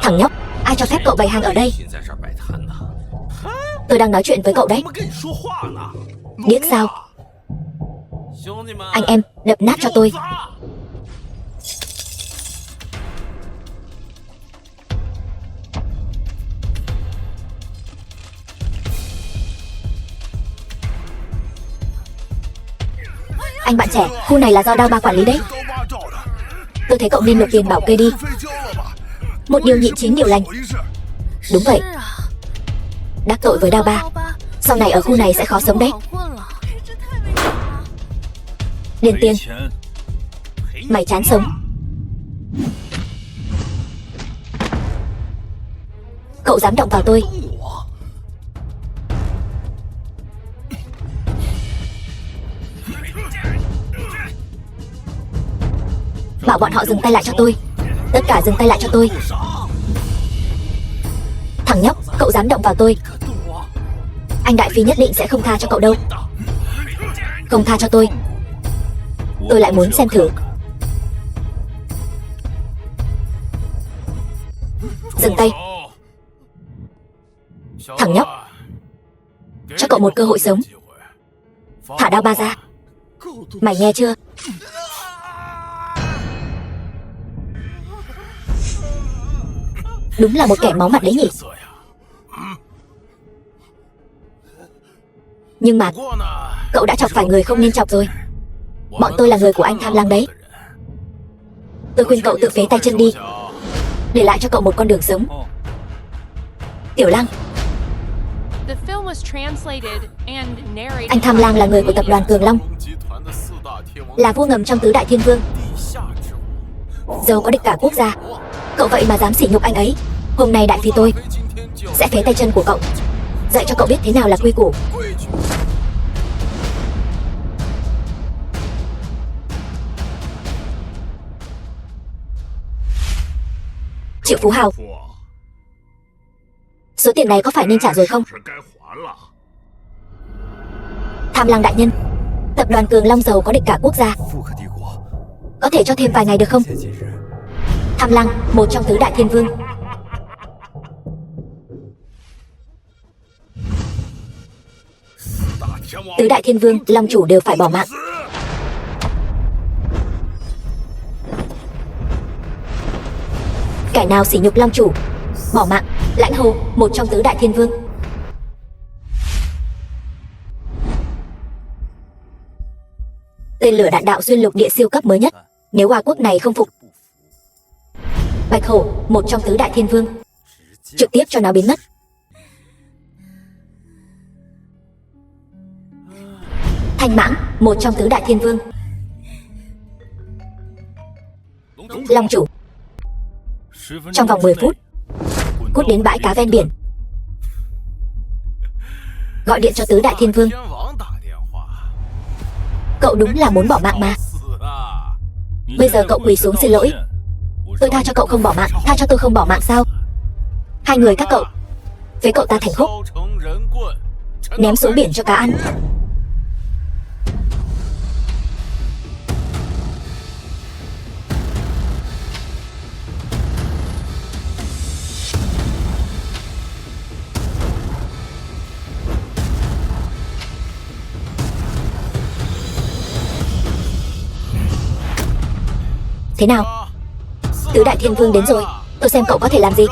Thằng nhóc, ai cho phép cậu bày hàng ở đây? Tôi đang nói chuyện với cậu đấy. Điếc sao? Anh em, đập nát cho tôi. Anh bạn trẻ, khu này là do Đao Ba quản lý đấy. Tôi thấy cậu nên nộp tiền bảo kê đi. Một điều nhịn chín điều lành. Đúng vậy. Đắc tội với Đao Ba, sau này ở khu này sẽ khó sống đấy. Điền tiền. Mày chán sống. Cậu dám động vào tôi? Bảo bọn họ dừng tay lại cho tôi. Tất cả dừng tay lại cho tôi. Thằng nhóc, cậu dám động vào tôi, anh Đại Phi nhất định sẽ không tha cho cậu đâu. Không tha cho tôi lại muốn xem thử. Dừng tay. Thằng nhóc, cho cậu một cơ hội sống. Thả Đao Ba ra. Mày nghe chưa? Đúng là một kẻ máu mặt đấy nhỉ. Nhưng mà cậu đã chọc phải người không nên chọc rồi. Bọn tôi là người của anh Tham Lang đấy. Tôi khuyên cậu tự phế tay chân đi, để lại cho cậu một con đường sống. Tiểu Lang. Anh Tham Lang là người của tập đoàn Cường Long, là vua ngầm trong tứ đại thiên vương, giàu có địch cả quốc gia. Cậu vậy mà dám sỉ nhục anh ấy. Hôm nay Đại Phi tôi sẽ phế tay chân của cậu, dạy cho cậu biết thế nào là quy củ. Triệu Phú Hào, số tiền này có phải nên trả rồi không? Tham Lang đại nhân, tập đoàn Cường Long giàu có địch cả quốc gia, có thể cho thêm vài ngày được không? Tham Lang, một trong tứ đại thiên vương. Tứ đại thiên vương, long chủ đều phải bỏ mạng. Kẻ nào sỉ nhục long chủ, bỏ mạng. Lãnh Hồ, một trong tứ đại thiên vương. Tên lửa đạn đạo xuyên lục địa siêu cấp mới nhất, nếu Hoa quốc này không phục. Bạch Hổ, một trong tứ đại thiên vương, trực tiếp cho nó biến mất. Thanh Mãng, một trong tứ đại thiên vương. Long chủ, trong vòng 10 phút cút đến bãi cá ven biển, gọi điện cho tứ đại thiên vương. Cậu đúng là muốn bỏ mạng mà. Bây giờ cậu quỳ xuống xin lỗi. Tôi tha cho cậu không bỏ mạng, tha cho tôi không bỏ mạng sao? Hai người các cậu phế cậu ta thành khúc, ném xuống biển cho cá ăn. Thế nào? Tứ đại thiên vương đến rồi, tôi xem cậu có thể làm gì.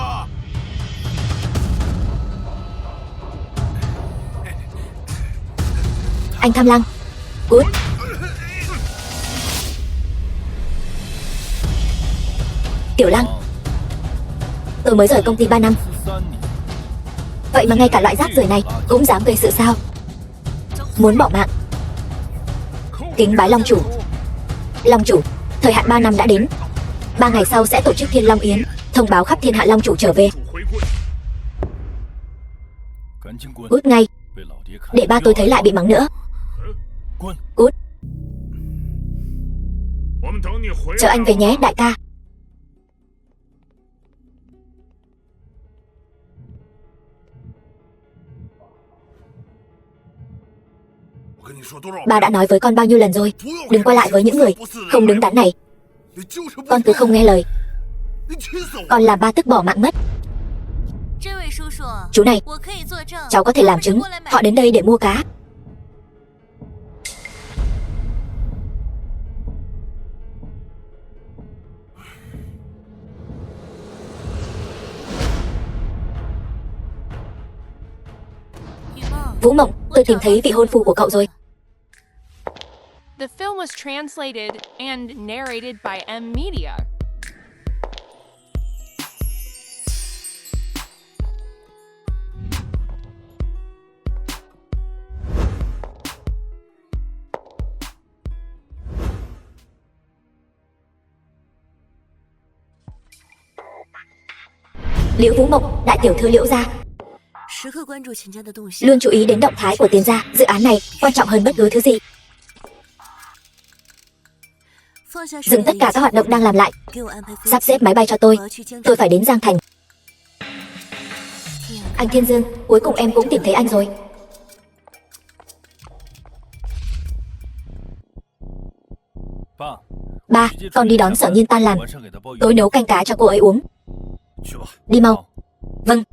Anh Tham Lang, cút. Tiểu Lang, tôi mới rời công ty 3 năm, vậy mà ngay cả loại rác rưởi này cũng dám gây sự sao? Muốn bỏ mạng. Kính bái Long chủ. Long chủ, thời hạn 3 năm đã đến. 3 ngày sau sẽ tổ chức Thiên Long Yến, thông báo khắp thiên hạ Long chủ trở về. Cút ngay, để ba tôi thấy lại bị mắng nữa. Cút. Chờ anh về nhé đại ca. Ba đã nói với con bao nhiêu lần rồi, đừng quay lại với những người không đứng đắn này. Con cứ không nghe lời, Còn làm ba tức bỏ mạng mất. Chú này, cháu có thể làm chứng họ đến đây để mua cá. Vũ Mộng, tôi tìm thấy vị hôn phu của cậu rồi. The film was translated and narrated by M Media. Liễu Vũ Mộng, đại tiểu thư Liễu gia, luôn chú ý đến động thái của Tiền gia. Dự án này quan trọng hơn bất cứ thứ gì. Dừng tất cả các hoạt động đang làm lại. Sắp xếp máy bay cho tôi. Tôi phải đến Giang Thành. Anh Thiên Dương, cuối cùng em cũng tìm thấy anh rồi. Ba, con đi đón Sở Nhiên tan làm. Tối nấu canh cá cho cô ấy uống. Đi mau. Vâng.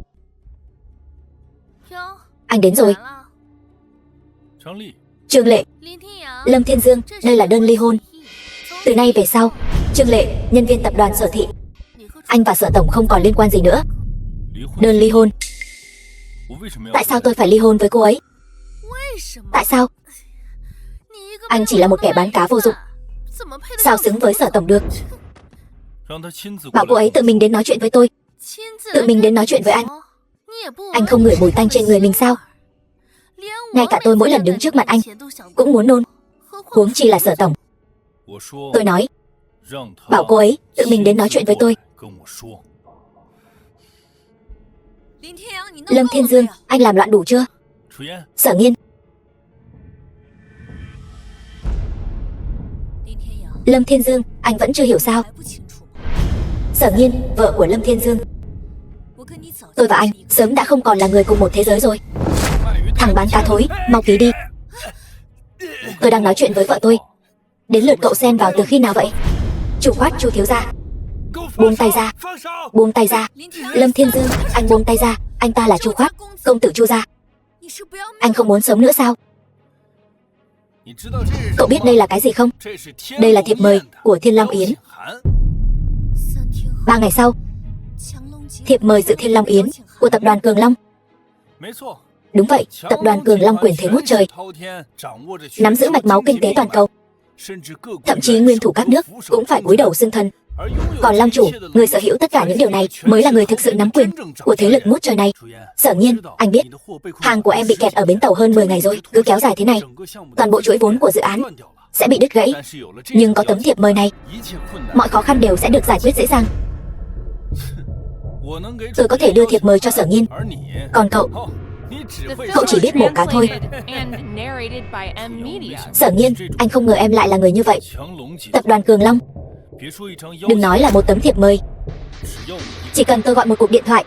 Anh đến rồi. Trương Lệ, Lâm Thiên Dương, đây là đơn ly hôn. Từ nay về sau, Trương Lệ, nhân viên tập đoàn Sở Thị, anh và Sở Tổng không còn liên quan gì nữa. Đơn ly hôn. Tại sao tôi phải ly hôn với cô ấy? Tại sao? Anh chỉ là một kẻ bán cá vô dụng. Sao xứng với Sở Tổng được? Bảo cô ấy tự mình đến nói chuyện với tôi. Tự mình đến nói chuyện với anh. Anh không ngửi mùi tanh trên người mình sao? Ngay cả tôi mỗi lần đứng trước mặt anh cũng muốn nôn, huống chi là Sở Tổng. Tôi nói, bảo cô ấy tự mình đến nói chuyện với tôi. Lâm Thiên Dương, anh làm loạn đủ chưa? Sở Nghiên. Lâm Thiên Dương, anh vẫn chưa hiểu sao? Sở Nghiên, vợ của Lâm Thiên Dương. Tôi và anh sớm đã không còn là người cùng một thế giới rồi. Thằng bán cá thối, mau ký đi. Tôi đang nói chuyện với vợ tôi. Đến lượt cậu xen vào từ khi nào vậy? Chủ quát Chu thiếu gia. Buông tay ra. Buông tay ra. Lâm Thiên Dương, anh buông tay ra. Anh ta là Chu Khoát, công tử Chu gia. Anh không muốn sống nữa sao? Cậu biết đây là cái gì không? Đây là thiệp mời của Thiên Long Yến. 3 ngày sau, thiệp mời dự Thiên Long Yến của tập đoàn Cường Long. Đúng vậy, tập đoàn Cường Long quyền thế ngút trời, nắm giữ mạch máu kinh tế toàn cầu. Thậm chí nguyên thủ các nước cũng phải cúi đầu xưng thần. Còn Long chủ, người sở hữu tất cả những điều này, mới là người thực sự nắm quyền của thế lực ngút trời này. Sở Nhiên, anh biết, hàng của em bị kẹt ở bến tàu hơn 10 ngày rồi. Cứ kéo dài thế này, toàn bộ chuỗi vốn của dự án sẽ bị đứt gãy. Nhưng có tấm thiệp mời này, mọi khó khăn đều sẽ được giải quyết dễ dàng. Tôi có thể đưa thiệp mời cho Sở Nhiên. Còn cậu chỉ biết mổ cá thôi. Sở Nhiên, anh không ngờ em lại là người như vậy. Tập đoàn Cường Long, đừng nói là một tấm thiệp mời, chỉ cần tôi gọi một cuộc điện thoại,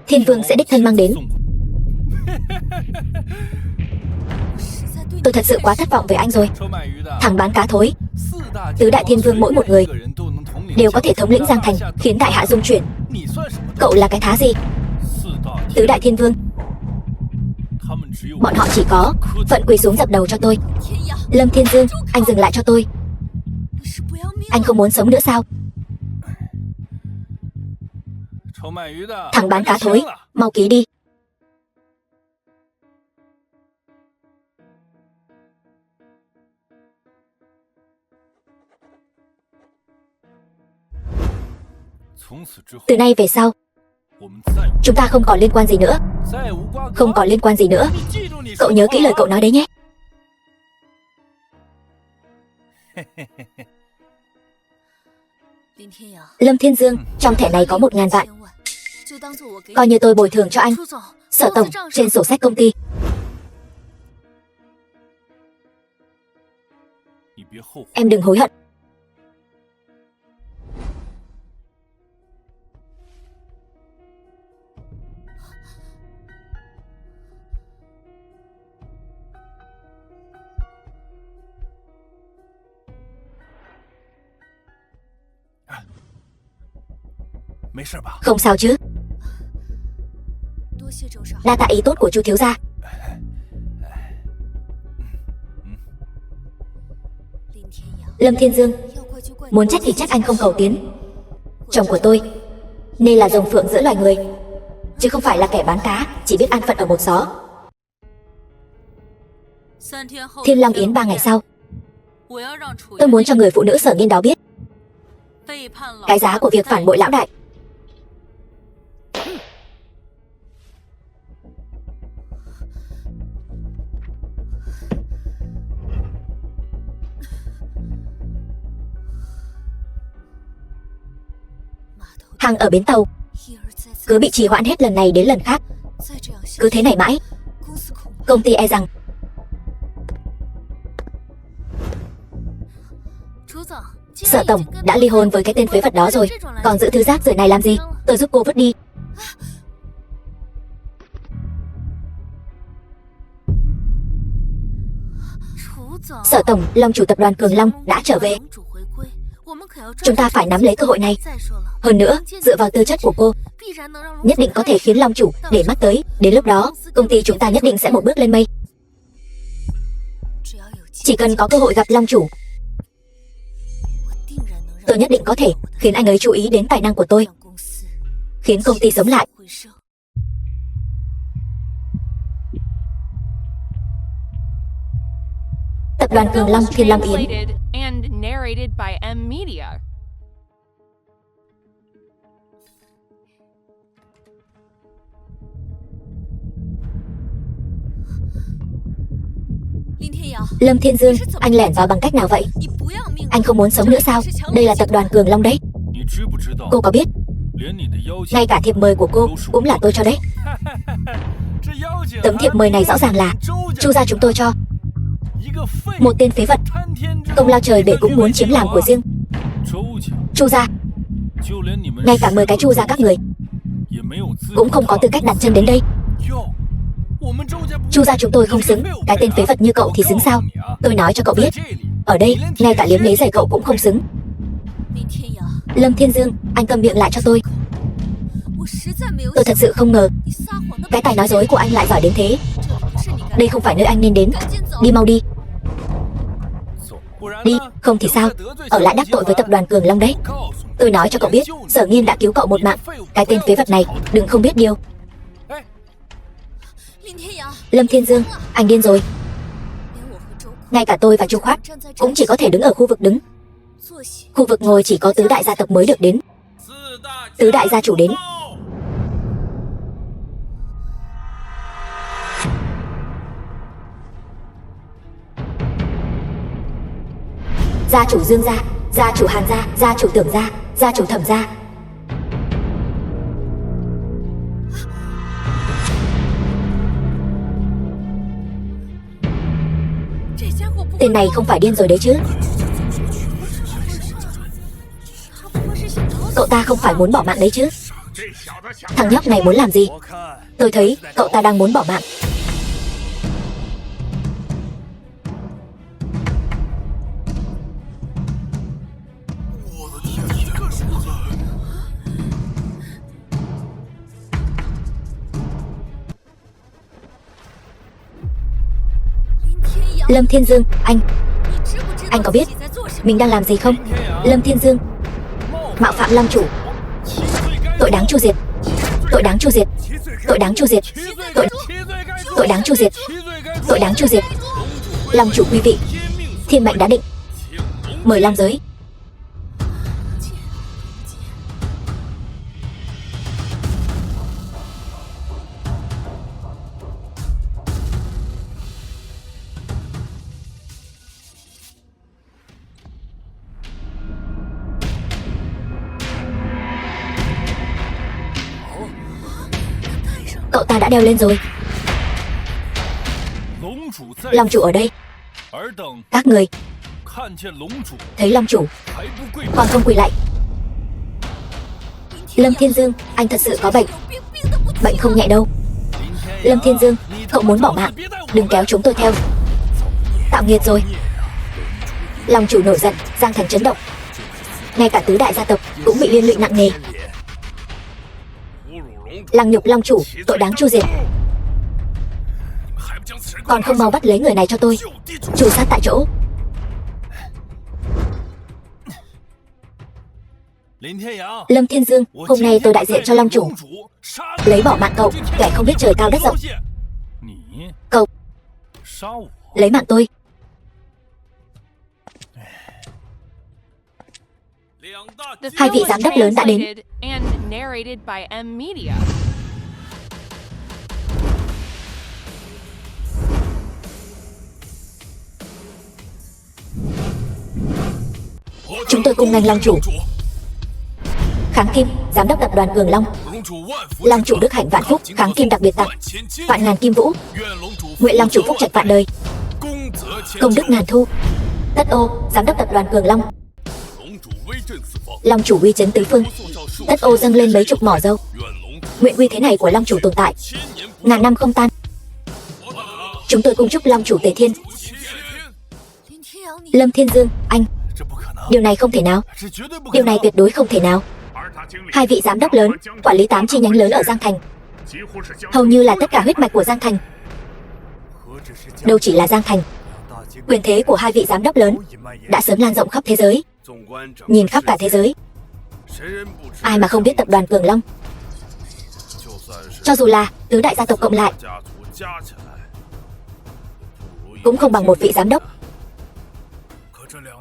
Thiên Vương sẽ đích thân mang đến. Tôi thật sự quá thất vọng về anh rồi. Thằng bán cá thối. Tứ đại Thiên Vương mỗi một người đều có thể thống lĩnh Giang Thành, khiến đại hạ rung chuyển. Cậu là cái thá gì? Tứ đại Thiên Vương, bọn họ chỉ có phận quỳ xuống dập đầu cho tôi. Lâm Thiên Dương, anh dừng lại cho tôi. Anh không muốn sống nữa sao? Thằng bán cá thối, mau ký đi. Từ nay về sau, chúng ta không còn liên quan gì nữa. Không còn liên quan gì nữa. Cậu nhớ kỹ lời cậu nói đấy nhé. Lâm Thiên Dương, trong thẻ này có 1.000 vạn. Coi như tôi bồi thường cho anh. Sở Tổng, trên sổ sách công ty. Em đừng hối hận. Không sao chứ? Đa tạ ý tốt của Chu thiếu gia. Lâm Thiên Dương, muốn trách thì trách anh không cầu tiến. Chồng của tôi nên là rồng phượng giữa loài người, chứ không phải là kẻ bán cá chỉ biết an phận ở một xó. Thiên Long Yến 3 ngày sau, tôi muốn cho người phụ nữ Sở Nghiên đó biết cái giá của việc phản bội lão đại. Hàng ở bến tàu cứ bị trì hoãn hết lần này đến lần khác. Cứ thế này mãi, công ty e rằng Sở tổng đã ly hôn với cái tên phế vật đó rồi, còn giữ thứ rác rưởi này làm gì? Tôi giúp cô vứt đi. Sở tổng, Long chủ tập đoàn Cường Long đã trở về. Chúng ta phải nắm lấy cơ hội này. Hơn nữa, dựa vào tư chất của cô, nhất định có thể khiến Long chủ để mắt tới. Đến lúc đó, công ty chúng ta nhất định sẽ một bước lên mây. Chỉ cần có cơ hội gặp Long chủ, tôi nhất định có thể khiến anh ấy chú ý đến tài năng của tôi, khiến công ty sống lại. Tập đoàn Cường Long, Thiên Long Yến. And narrated by M Media. Lâm Thiên Dương, anh lẻn vào bằng cách nào vậy? Anh không muốn sống nữa sao? Đây là tập đoàn Cường Long đấy. Cô có biết ngay cả thiệp mời của cô cũng là tôi cho đấy. Tấm thiệp mời này rõ ràng là Chu gia chúng tôi cho. Một tên phế vật, công lao trời bể cũng muốn chiếm làm của riêng. Chu gia, ngay cả 10 cái Chu gia các người cũng không có tư cách đặt chân đến đây. Chu gia chúng tôi không xứng, cái tên phế vật như cậu thì xứng sao? Tôi nói cho cậu biết, ở đây ngay cả liếm lấy giày cậu cũng không xứng. Lâm Thiên Dương, anh câm miệng lại cho tôi. Tôi thật sự không ngờ cái tài nói dối của anh lại giỏi đến thế. Đây không phải nơi anh nên đến. Đi mau đi. Đi, không thì sao? Ở lại đắc tội với tập đoàn Cường Long đấy. Tôi nói cho cậu biết, Sở Nghiên đã cứu cậu một mạng. Cái tên phế vật này đừng không biết điều. Lâm Thiên Dương, anh điên rồi. Ngay cả tôi và Chu Khoát cũng chỉ có thể đứng ở khu vực đứng. Khu vực ngồi chỉ có tứ đại gia tộc mới được đến. Tứ đại gia chủ đến. Gia chủ Dương gia, gia chủ Hàn gia, gia chủ Tưởng gia, gia chủ Thẩm gia. Tên này không phải điên rồi đấy chứ? Cậu ta không phải muốn bỏ mạng đấy chứ? Thằng nhóc này muốn làm gì? Tôi thấy cậu ta đang muốn bỏ mạng. Lâm Thiên Dương, anh có biết mình đang làm gì không? Lâm Thiên Dương, mạo phạm Long chủ, tội đáng chu diệt, tội đáng chu diệt, tội đáng chu diệt, tội đáng chu diệt, tội đáng chu diệt. Long chủ quý vị, thiên mệnh đã định, mời Long giới. Cậu ta đã đeo lên rồi. Long chủ ở đây. Các người thấy Long chủ còn không quỳ lại. Lâm Thiên Dương, anh thật sự có bệnh. Bệnh không nhẹ đâu. Lâm Thiên Dương, cậu muốn bỏ mạng, đừng kéo chúng tôi theo. Tạo nghiệt rồi. Long chủ nổi giận, Giang thành chấn động. Ngay cả tứ đại gia tộc cũng bị liên lụy nặng nề. Lăng nhục Long chủ, tội đáng tru diệt. Còn không mau bắt lấy người này cho tôi. Tru sát tại chỗ. Lâm Thiên Dương, hôm nay tôi đại diện cho Long chủ lấy bỏ mạng cậu, kẻ không biết trời cao đất rộng. Cậu lấy mạng tôi. The Hai film vị was giám đốc lớn đã đến. translated and narrated by M Media. Chúng tôi cung nghênh Long chủ. Kháng Kim, giám đốc tập đoàn Cường Long. Long chủ đức hạnh vạn phúc, Kháng Kim đặc biệt tặng vạn ngàn kim vũ. Nguyện Long chủ phúc trạch vạn đời, công đức ngàn thu. Tất Ô, giám đốc tập đoàn Cường Long. Long chủ uy chấn tứ phương. Tất Ô dâng lên mấy chục mỏ dâu. Nguyện uy thế này của Long chủ tồn tại ngàn năm không tan. Chúng tôi cung chúc Long chủ Tề Thiên. Lâm Thiên Dương, anh. Điều này không thể nào. Điều này tuyệt đối không thể nào. Hai vị giám đốc lớn, quản lý 8 chi nhánh lớn ở Giang Thành, hầu như là tất cả huyết mạch của Giang Thành. Đâu chỉ là Giang Thành, quyền thế của hai vị giám đốc lớn đã sớm lan rộng khắp thế giới. Nhìn khắp cả thế giới, ai mà không biết tập đoàn Cường Long. Cho dù là tứ đại gia tộc cộng lại, cũng không bằng một vị giám đốc.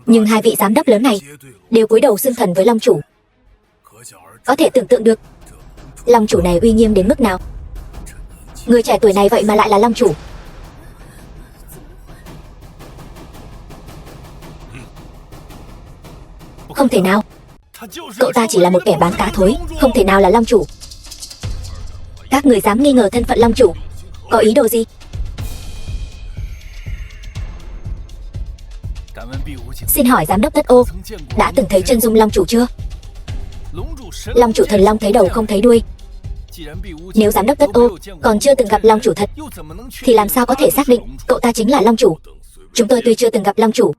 Nhưng hai vị giám đốc lớn này đều cúi đầu xưng thần với Long chủ. Có thể tưởng tượng được Long chủ này uy nghiêm đến mức nào. Người trẻ tuổi này vậy mà lại là Long chủ. Không thể nào. Cậu ta chỉ là một kẻ bán cá thối, không thể nào là Long chủ. Các người dám nghi ngờ thân phận Long chủ, có ý đồ gì? Xin hỏi giám đốc Tất Ô, đã từng thấy chân dung Long chủ chưa? Long chủ thần long thấy đầu không thấy đuôi. Nếu giám đốc Tất Ô còn chưa từng gặp Long chủ thật, thì làm sao có thể xác định cậu ta chính là Long chủ? Chúng tôi tuy chưa từng gặp Long chủ,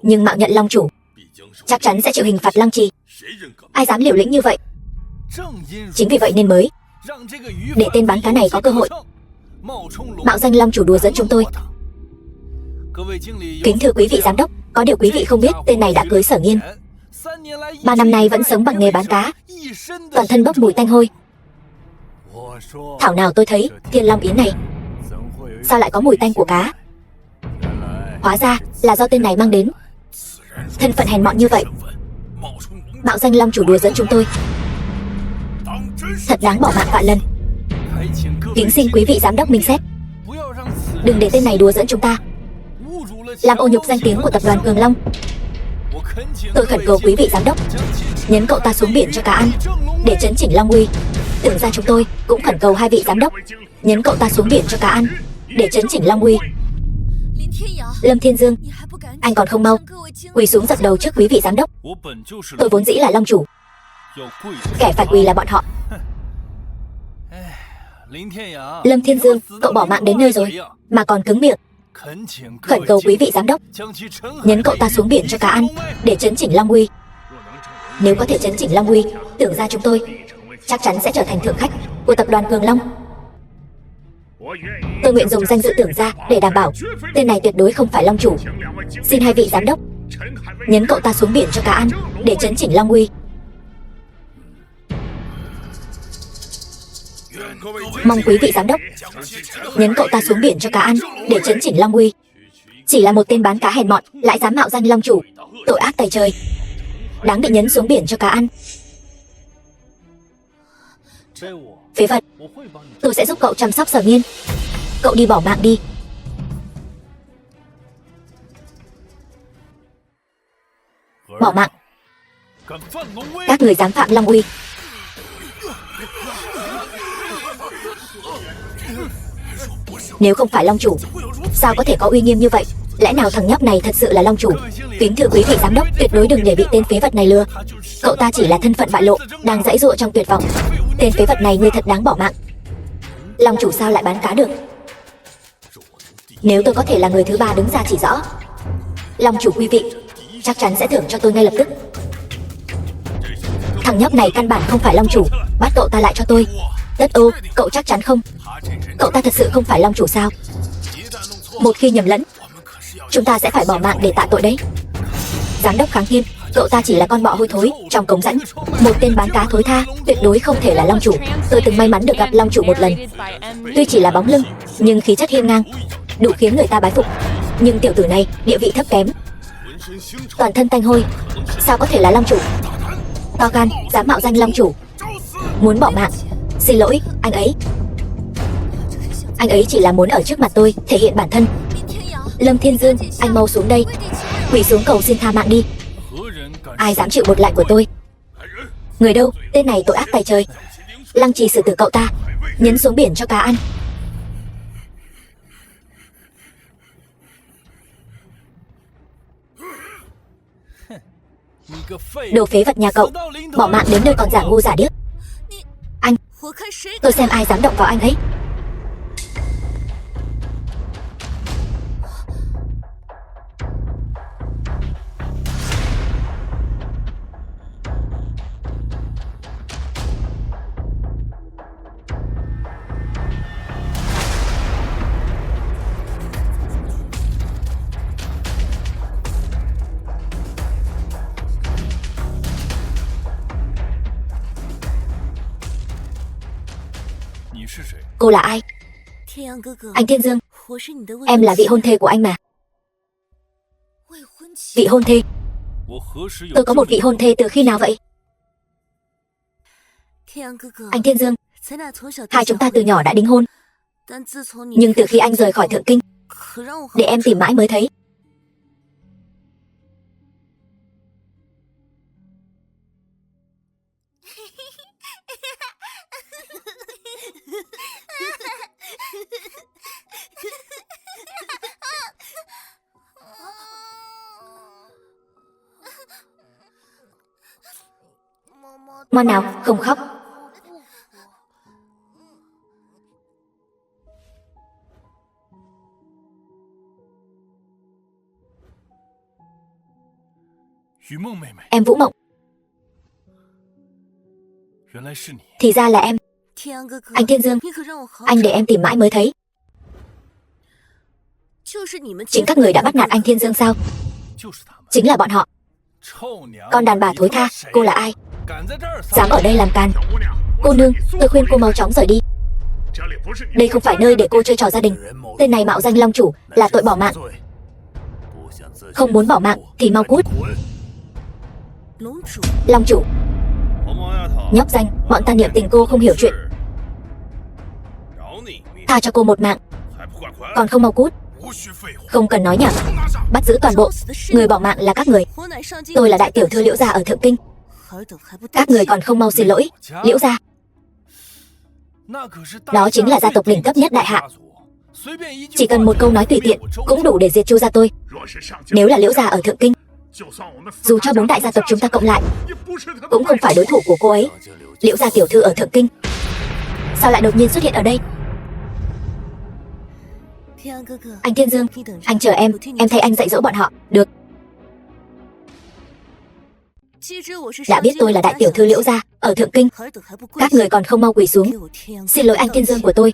nhưng mạo nhận Long chủ chắc chắn sẽ chịu hình phạt lăng trì. Ai dám liều lĩnh như vậy? Chính vì vậy nên mới để tên bán cá này có cơ hội mạo danh Long chủ đùa dẫn chúng tôi. Kính thưa quý vị giám đốc, có điều quý vị không biết tên này đã cưới Sở Nghiên. 3 năm nay vẫn sống bằng nghề bán cá, toàn thân bốc mùi tanh hôi. Thảo nào tôi thấy Thiên Long Yến này sao lại có mùi tanh của cá? Hóa ra là do tên này mang đến. Thân phận hèn mọn như vậy, mạo danh Long chủ đùa dẫn chúng tôi, thật đáng bỏ mạng vạn lần. Kính xin quý vị giám đốc minh xét, đừng để tên này đùa dẫn chúng ta, làm ô nhục danh tiếng của tập đoàn Cường Long. Tôi khẩn cầu quý vị giám đốc nhấn cậu ta xuống biển cho cá ăn, để chấn chỉnh Long uy. Tưởng ra chúng tôi cũng khẩn cầu hai vị giám đốc nhấn cậu ta xuống biển cho cá ăn, để chấn chỉnh Long uy. Lâm Thiên Dương, anh còn không mau quỳ xuống dập đầu trước quý vị giám đốc. Tôi vốn dĩ là Long chủ, kẻ phải quỳ là bọn họ. Lâm Thiên Dương, cậu bỏ mạng đến nơi rồi mà còn cứng miệng. Khẩn cầu quý vị giám đốc nhấn cậu ta xuống biển cho cá ăn, để chấn chỉnh Long uy. Nếu có thể chấn chỉnh Long uy, tưởng ra chúng tôi chắc chắn sẽ trở thành thượng khách của tập đoàn Cường Long. Tôi nguyện dùng danh dự tưởng ra để đảm bảo tên này tuyệt đối không phải Long chủ. Xin hai vị giám đốc nhấn cậu ta xuống biển cho cá ăn, để chấn chỉnh Long uy. Mong quý vị giám đốc nhấn cậu ta xuống biển cho cá ăn, để chấn chỉnh Long uy. Chỉ là một tên bán cá hèn mọn lại dám mạo danh Long chủ, tội ác tày trời, đáng bị nhấn xuống biển cho cá ăn. Phế vật, tôi sẽ giúp cậu chăm sóc Sở Nghiên. Cậu đi bỏ mạng đi. Bỏ mạng. Các người dám phạm Long uy. Nếu không phải Long chủ, sao có thể có uy nghiêm như vậy? Lẽ nào thằng nhóc này thật sự là Long chủ? Kính thưa quý vị giám đốc, tuyệt đối đừng để bị tên phế vật này lừa. Cậu ta chỉ là thân phận bại lộ, đang giãy giụa trong tuyệt vọng. Tên phế vật này ngươi thật đáng bỏ mạng. Long chủ sao lại bán cá được? Nếu tôi có thể là người thứ ba đứng ra chỉ rõ, Long chủ quý vị chắc chắn sẽ thưởng cho tôi ngay lập tức. Thằng nhóc này căn bản không phải Long chủ, bắt cậu ta lại cho tôi. Tất Ô, cậu chắc chắn không? Cậu ta thật sự không phải Long chủ sao? Một khi nhầm lẫn, chúng ta sẽ phải bỏ mạng để tạ tội đấy. Giám đốc Kháng Thiên, cậu ta chỉ là con bọ hôi thối trong cống rãnh, một tên bán cá thối tha, tuyệt đối không thể là Long chủ. Tôi từng may mắn được gặp Long chủ một lần, tuy chỉ là bóng lưng, nhưng khí chất hiên ngang, đủ khiến người ta bái phục. Nhưng tiểu tử này địa vị thấp kém, toàn thân tanh hôi, sao có thể là Long chủ? To gan, dám mạo danh Long chủ, muốn bỏ mạng. Xin lỗi, anh ấy chỉ là muốn ở trước mặt tôi thể hiện bản thân. Lâm Thiên Dương, anh mau xuống đây, quỳ xuống cầu xin tha mạng đi. Ai dám chịu một lại của tôi? Người đâu? Tên này tội ác tày trời. Lăng trì xử tử cậu ta, nhấn xuống biển cho cá ăn. Đồ phế vật nhà cậu, bỏ mạng đến nơi còn giả ngu giả điếc. Anh, tôi xem ai dám động vào anh ấy. Cô là ai? Anh Thiên Dương, em là vị hôn thê của anh mà. Vị hôn thê? Tôi có một vị hôn thê từ khi nào vậy? Anh Thiên Dương, hai chúng ta từ nhỏ đã đính hôn, nhưng từ khi anh rời khỏi Thượng Kinh, để em tìm mãi mới thấy. Ngoan nào, không khóc. Em Vũ Mộng, thì ra là em. Anh Thiên Dương, anh để em tìm mãi mới thấy. Chính các người đã bắt nạt anh Thiên Dương sao? Chính là bọn họ. Con đàn bà thối tha, cô là ai? Dám ở đây làm càn. Cô nương, tôi khuyên cô mau chóng rời đi. Đây không phải nơi để cô chơi trò gia đình. Tên này mạo danh Long chủ là tội bỏ mạng. Không muốn bỏ mạng thì mau cút. Long chủ, nhóc danh, bọn ta niệm tình cô không hiểu chuyện. Tha cho cô một mạng, còn không mau cút. Không cần nói nhảm, bắt giữ toàn bộ. Người bỏ mạng là các người. Tôi là đại tiểu thư Liễu gia ở Thượng Kinh. Các người còn không mau xin lỗi. Liễu gia, đó chính là gia tộc đỉnh cấp nhất Đại Hạ. Chỉ cần một câu nói tùy tiện cũng đủ để diệt Chu gia tôi. Nếu là Liễu gia ở Thượng Kinh, dù cho 4 đại gia tộc chúng ta cộng lại cũng không phải đối thủ của cô ấy. Liễu gia tiểu thư ở Thượng Kinh sao lại đột nhiên xuất hiện ở đây? Anh Thiên Dương, anh chờ em thay anh dạy dỗ bọn họ. Được. Đã biết tôi là đại tiểu thư Liễu gia ở Thượng Kinh, các người còn không mau quỳ xuống xin lỗi anh Thiên Dương của tôi.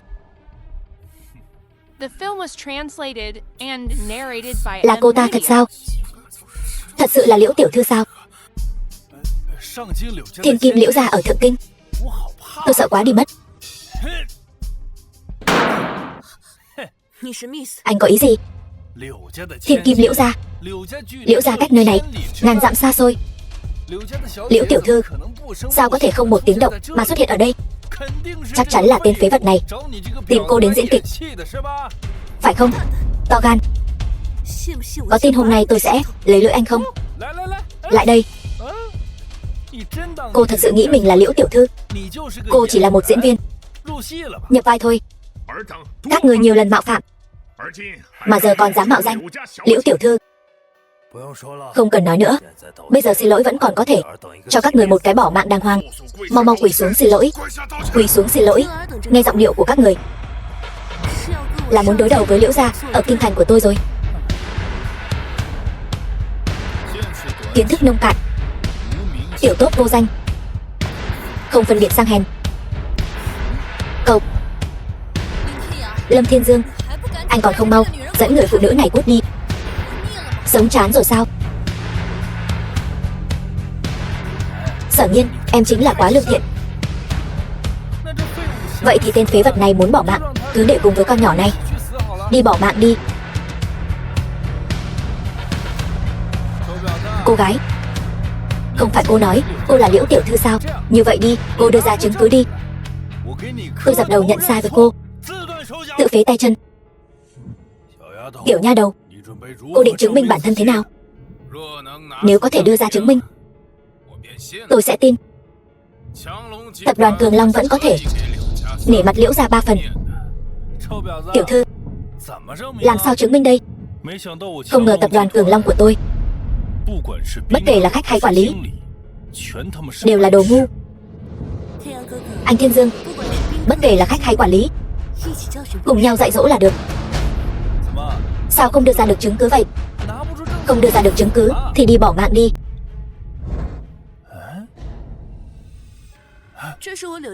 Là cô ta thật sao? Thật sự là Liễu tiểu thư sao? Thiên kim Liễu gia ở Thượng Kinh, tôi sợ quá đi mất. Anh có ý gì? Thiên kim Liễu gia cách nơi này ngàn dặm xa xôi. Liễu tiểu thư sao có thể không một tiếng động mà xuất hiện ở đây? Chắc chắn là tên phế vật này tìm cô đến diễn kịch, phải không? To gan, có tin hôm nay tôi sẽ lấy lỗi anh không? Lại đây. Cô thật sự nghĩ mình là Liễu tiểu thư? Cô chỉ là một diễn viên, nhập vai thôi. Các người nhiều lần mạo phạm, mà giờ còn dám mạo danh Liễu tiểu thư. Không cần nói nữa, bây giờ xin lỗi vẫn còn có thể. Cho các người một cái bỏ mạng đàng hoàng. Mau mau quỳ xuống xin lỗi. Quỳ xuống xin lỗi. Nghe giọng điệu của các người là muốn đối đầu với Liễu gia ở kinh thành của tôi rồi. Kiến thức nông cạn, tiểu tốt vô danh. không phân biệt sang hèn. Cậu Lâm Thiên Dương, anh còn không mau dẫn người phụ nữ này cút đi. Sống chán rồi sao? Sở Nhiên, em chính là quá lương thiện. Vậy thì tên phế vật này muốn bỏ mạng, cứ để cùng với con nhỏ này. Đi bỏ mạng đi. Cô gái, không phải cô nói cô là Liễu tiểu thư sao? Như vậy đi, cô đưa ra chứng cứ đi. Tôi dập đầu nhận sai với cô, tự phế tay chân. Tiểu nha đầu, cô định chứng minh bản thân thế nào? Nếu có thể đưa ra chứng minh, tôi sẽ tin. Tập đoàn Cường Long vẫn có thể nể mặt Liễu gia 3 phần. Tiểu thư, làm sao chứng minh đây? Không ngờ tập đoàn Cường Long của tôi, bất kể là khách hay quản lý, đều là đồ ngu. Anh Thiên Dương, bất kể là khách hay quản lý, cùng nhau dạy dỗ là được. Sao không đưa ra được chứng cứ vậy? Không đưa ra được chứng cứ thì đi bỏ mạng đi.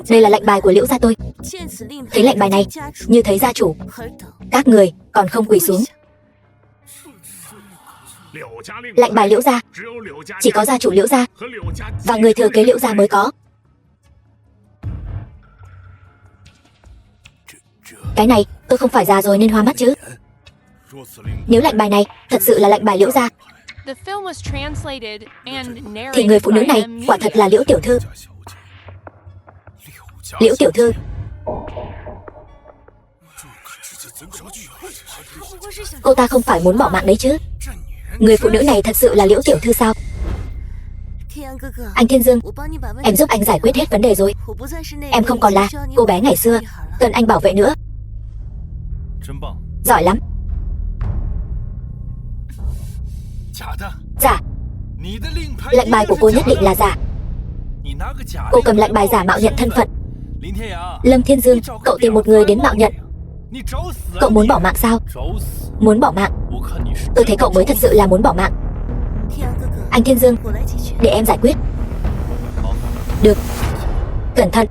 Đây là lệnh bài của Liễu gia tôi. Thấy lệnh bài này như thấy gia chủ. Các người còn không quỳ xuống. Lệnh bài Liễu gia chỉ có gia chủ Liễu gia và người thừa kế Liễu gia mới có. Cái này tôi không phải già rồi nên hoa mắt chứ? Nếu lệnh bài này thật sự là lệnh bài Liễu gia, The film was translated and thì narrated người phụ nữ by này M. quả thật là Liễu tiểu thư. Liễu tiểu thư, cô ta không phải muốn bỏ mạng đấy chứ? Người phụ nữ này thật sự là Liễu tiểu thư sao? Anh Thiên Dương, em giúp anh giải quyết hết vấn đề rồi. Em không còn là cô bé ngày xưa cần anh bảo vệ nữa. Giỏi lắm. Giả. Lệnh bài của cô nhất định là giả. Cô cầm lệnh bài giả mạo nhận thân phận. Lâm Thiên Dương, cậu tìm một người đến mạo nhận. Cậu muốn bỏ mạng sao? Muốn bỏ mạng? Tôi thấy cậu mới thật sự là muốn bỏ mạng. Anh Thiên Dương, để em giải quyết. Được. Cẩn thận.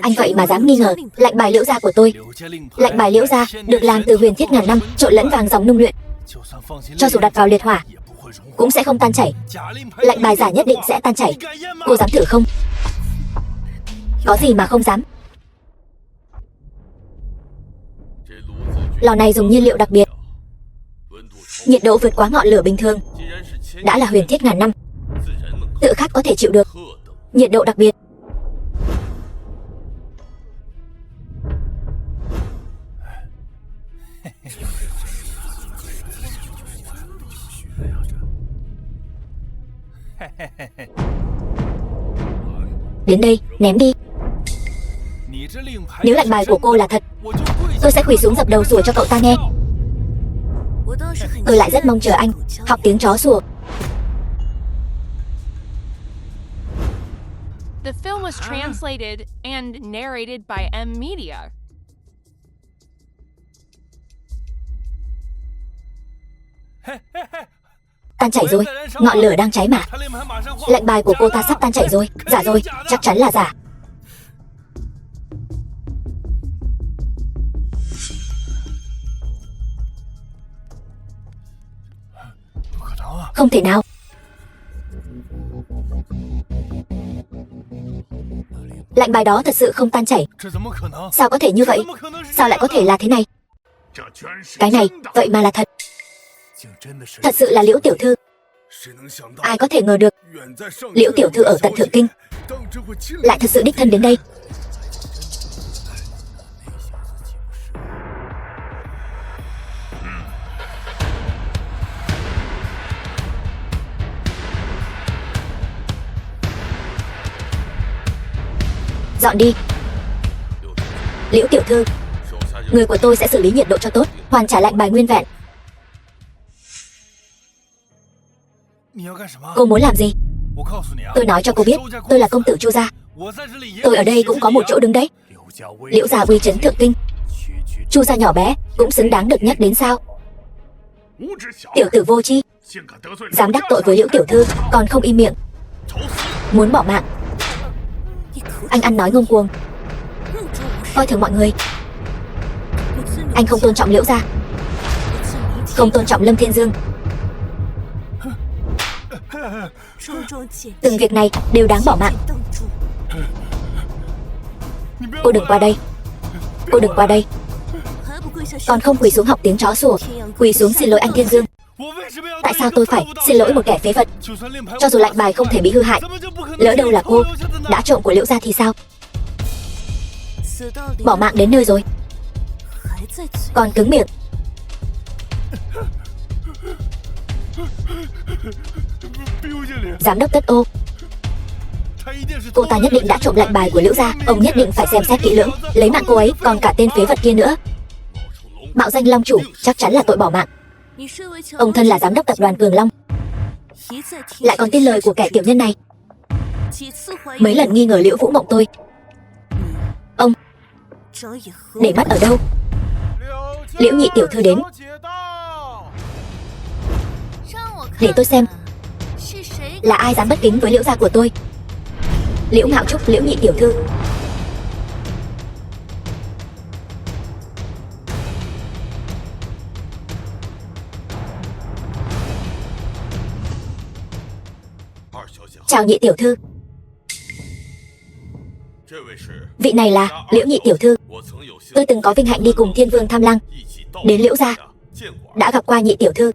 Anh vậy mà dám nghi ngờ lệnh bài Liễu gia của tôi. Lệnh bài Liễu gia được làm từ huyền thiết ngàn năm, trộn lẫn vàng dòng nung luyện. Cho dù đặt vào liệt hỏa cũng sẽ không tan chảy. Lệnh bài giả nhất định sẽ tan chảy. Cô dám thử không? Có gì mà không dám. Lò này dùng nhiên liệu đặc biệt, nhiệt độ vượt quá ngọn lửa bình thường. Đã là huyền thiết ngàn năm, tự khắc có thể chịu được nhiệt độ đặc biệt. Đến đây, ném đi. Nếu lệnh bài của cô là thật, tôi sẽ quỳ xuống dập đầu sủa cho cậu ta nghe. Tôi lại rất mong chờ anh học tiếng chó sủa. The film was translated and narrated by M. Media. Tan chảy rồi, ngọn lửa đang cháy mà. Lệnh bài của cô ta sắp tan chảy rồi. Giả rồi, chắc chắn là giả. Không thể nào. Lệnh bài đó thật sự không tan chảy. Sao có thể như vậy? Sao lại có thể là thế này? Cái này vậy mà là thật. Thật sự là Liễu tiểu thư. Ai có thể ngờ được Liễu tiểu thư ở tận Thượng Kinh lại thật sự đích thân đến đây. Dọn đi. Liễu tiểu thư, người của tôi sẽ xử lý nhiệt độ cho tốt, hoàn trả lệnh bài nguyên vẹn. Cô muốn làm gì? Tôi nói cho cô biết, tôi là công tử Chu gia. Tôi ở đây cũng có một chỗ đứng đấy. Liễu gia uy chấn thượng kinh, Chu gia nhỏ bé cũng xứng đáng được nhắc đến sao? Tiểu tử vô tri, dám đắc tội với Liễu tiểu thư còn không im miệng, muốn bỏ mạng. Anh ăn nói ngông cuồng, coi thường mọi người. Anh không tôn trọng Liễu gia, không tôn trọng Lâm Thiên Dương. Từng việc này đều đáng bỏ mạng. Cô đừng qua đây, cô đừng qua đây. Còn không quỳ xuống học tiếng chó sủa, quỳ xuống xin lỗi anh Thiên Dương. Tại sao tôi phải xin lỗi một kẻ phế vật? Cho dù lệnh bài không thể bị hư hại, lỡ đâu là cô đã trộm của Liễu gia thì sao? Bỏ mạng đến nơi rồi còn cứng miệng. Giám đốc Tất Ô, cô ta nhất định đã trộm lệnh bài của Liễu gia. Ông nhất định phải xem xét kỹ lưỡng, lấy mạng cô ấy còn cả tên phế vật kia nữa. Mạo danh Long chủ chắc chắn là tội bỏ mạng. Ông thân là giám đốc tập đoàn Cường Long, lại còn tin lời của kẻ tiểu nhân này. Mấy lần nghi ngờ Liễu Vũ Mộng tôi. Ông để mắt ở đâu? Liễu nhị tiểu thư đến, để tôi xem là ai dám bất kính với Liễu gia của tôi. Liễu Ngạo Trúc, Liễu nhị tiểu thư. Chào nhị tiểu thư. Vị này là Liễu nhị tiểu thư. Tôi từng có vinh hạnh đi cùng Thiên Vương Tham Lang đến Liễu gia, đã gặp qua nhị tiểu thư.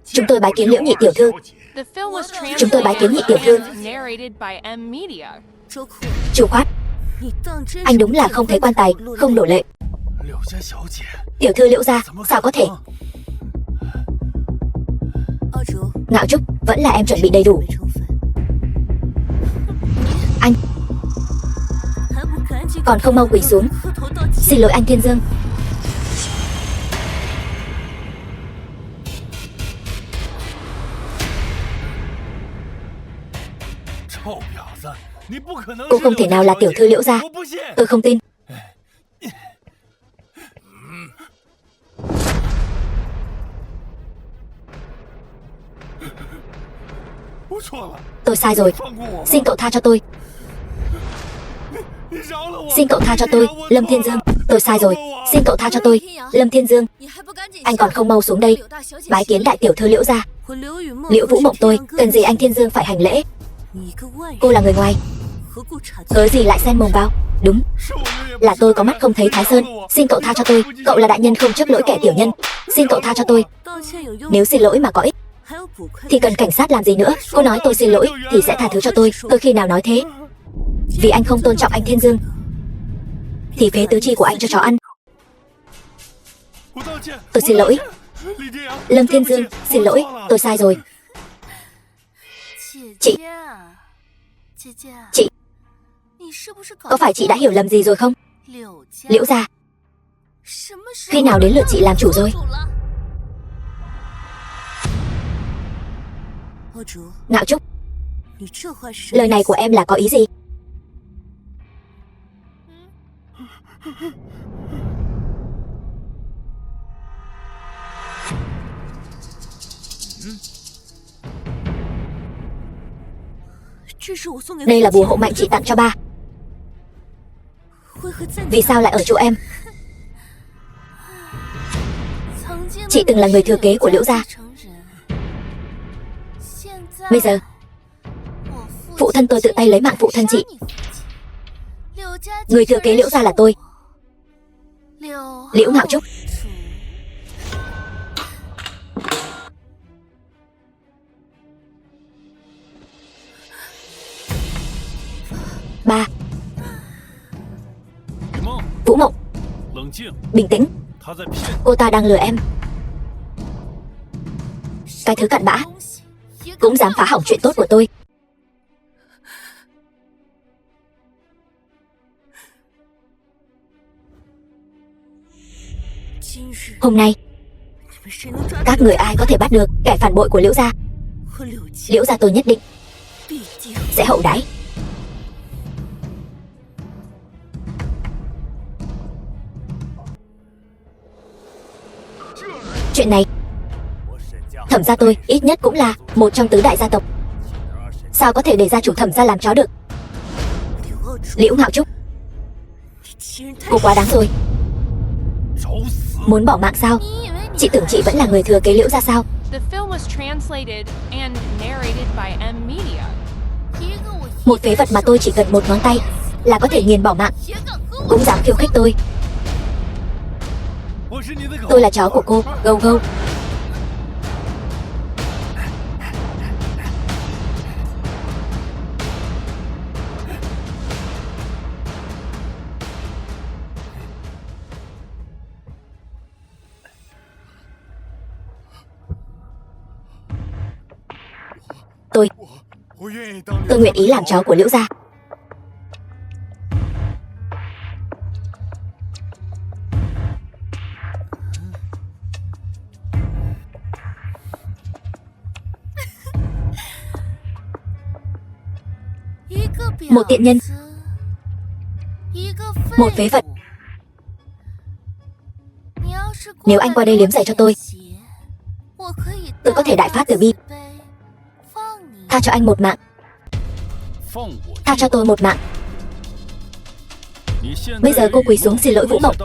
Chúng tôi bái kiến Liễu nhị tiểu thư. Chúng tôi bái kiến nhị tiểu thư. Chủ Khoát, anh đúng là không thấy quan tài không đổ lệ. Tiểu thư Liễu gia sao có thể? Ngạo Trúc, vẫn là em chuẩn bị đầy đủ. Anh còn không mau quỳ xuống xin lỗi anh Thiên Dương. Cô không thể nào là tiểu thư Liễu gia. Tôi không tin. Tôi sai rồi, xin cậu tha cho tôi. Xin cậu tha cho tôi, Lâm Thiên Dương. Tôi sai rồi, xin cậu tha cho tôi, Lâm Thiên Dương. Anh còn không mau xuống đây bái kiến đại tiểu thư Liễu gia. Liễu Vũ Mộng tôi cần gì anh Thiên Dương phải hành lễ? Cô là người ngoài, cớ gì lại xen mồm vào? Đúng là tôi có mắt không thấy Thái Sơn. Xin cậu tha cho tôi, cậu là đại nhân không chấp lỗi kẻ tiểu nhân. Xin cậu tha cho tôi. Nếu xin lỗi mà có ích thì cần cảnh sát làm gì nữa? Cô nói tôi xin lỗi thì sẽ tha thứ cho tôi. Tôi khi nào nói thế? Vì anh không tôn trọng anh Thiên Dương thì phế tứ chi của anh cho chó ăn. Tôi xin lỗi Lâm Thiên Dương, xin lỗi, tôi sai rồi. Chị có phải chị đã hiểu lầm gì rồi không? Liễu gia khi nào đến lượt chị làm chủ rồi? Ngạo Trúc, lời này của em là có ý gì? Đây là bùa hộ mệnh chị tặng cho ba. Vì sao lại ở chỗ em? Chị từng là người thừa kế của Liễu gia. Bây giờ phụ thân tôi tự tay lấy mạng phụ thân chị. Người thừa kế Liễu gia là tôi, Liễu Ngạo Trúc. Ba. Vũ Mộng, bình tĩnh. Cô ta đang lừa em. Cái thứ cặn bã cũng dám phá hỏng chuyện tốt của tôi. Hôm nay, các người ai có thể bắt được kẻ phản bội của Liễu gia, Liễu gia tôi nhất định sẽ hậu đãi. Chuyện này, Thẩm gia tôi ít nhất cũng là một trong tứ đại gia tộc, sao có thể để gia chủ Thẩm gia làm chó được? Liễu Ngạo Trúc, cô quá đáng rồi. Muốn bỏ mạng sao? Chị tưởng chị vẫn là người thừa kế Liễu gia sao? The film was translated and narrated by M Media. Một phế vật mà tôi chỉ cần một ngón tay là có thể nghiền bỏ mạng, cũng dám khiêu khích tôi. Tôi là chó của cô, gâu gâu. Tôi nguyện ý làm chó của Liễu gia. Một tiện nhân, một phế vật. Nếu anh qua đây liếm giày cho tôi có thể đại phát từ bi, tha cho anh một mạng, tha cho tôi một mạng. Bây giờ cô quỳ xuống xin lỗi Vũ Mộng.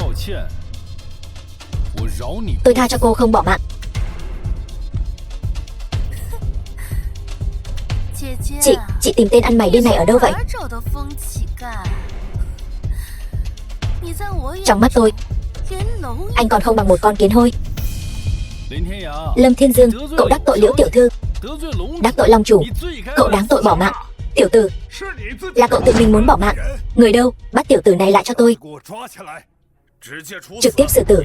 Tôi tha cho cô không bỏ mạng. Chị tìm tên ăn mày điên này ở đâu vậy? Trong mắt tôi, anh còn không bằng một con kiến hôi. Lâm Thiên Dương, cậu đắc tội Liễu tiểu thư, đắc tội Long chủ, cậu đáng tội bỏ mạng. Tiểu tử, là cậu tự mình muốn bỏ mạng. Người đâu, bắt tiểu tử này lại cho tôi. Trực tiếp xử tử,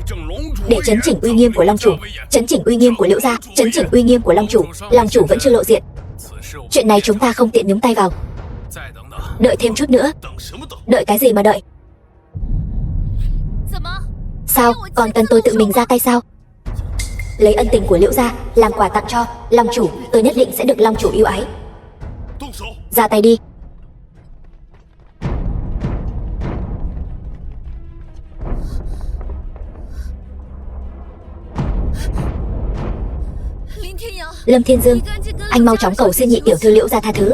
để chấn chỉnh uy nghiêm của Long chủ, chấn chỉnh uy nghiêm của Liễu gia, chấn chỉnh uy nghiêm của Long chủ. Long chủ vẫn chưa lộ diện, chuyện này chúng ta không tiện nhúng tay vào. Đợi thêm chút nữa. Đợi cái gì mà đợi? Sao, còn cần tôi tự mình ra tay sao? Lấy ân tình của Liễu gia làm quà tặng cho Long chủ, tôi nhất định sẽ được Long chủ yêu ái. Ra tay đi. Lâm Thiên Dương, anh mau chóng cầu xin nhị tiểu thư Liễu gia tha thứ.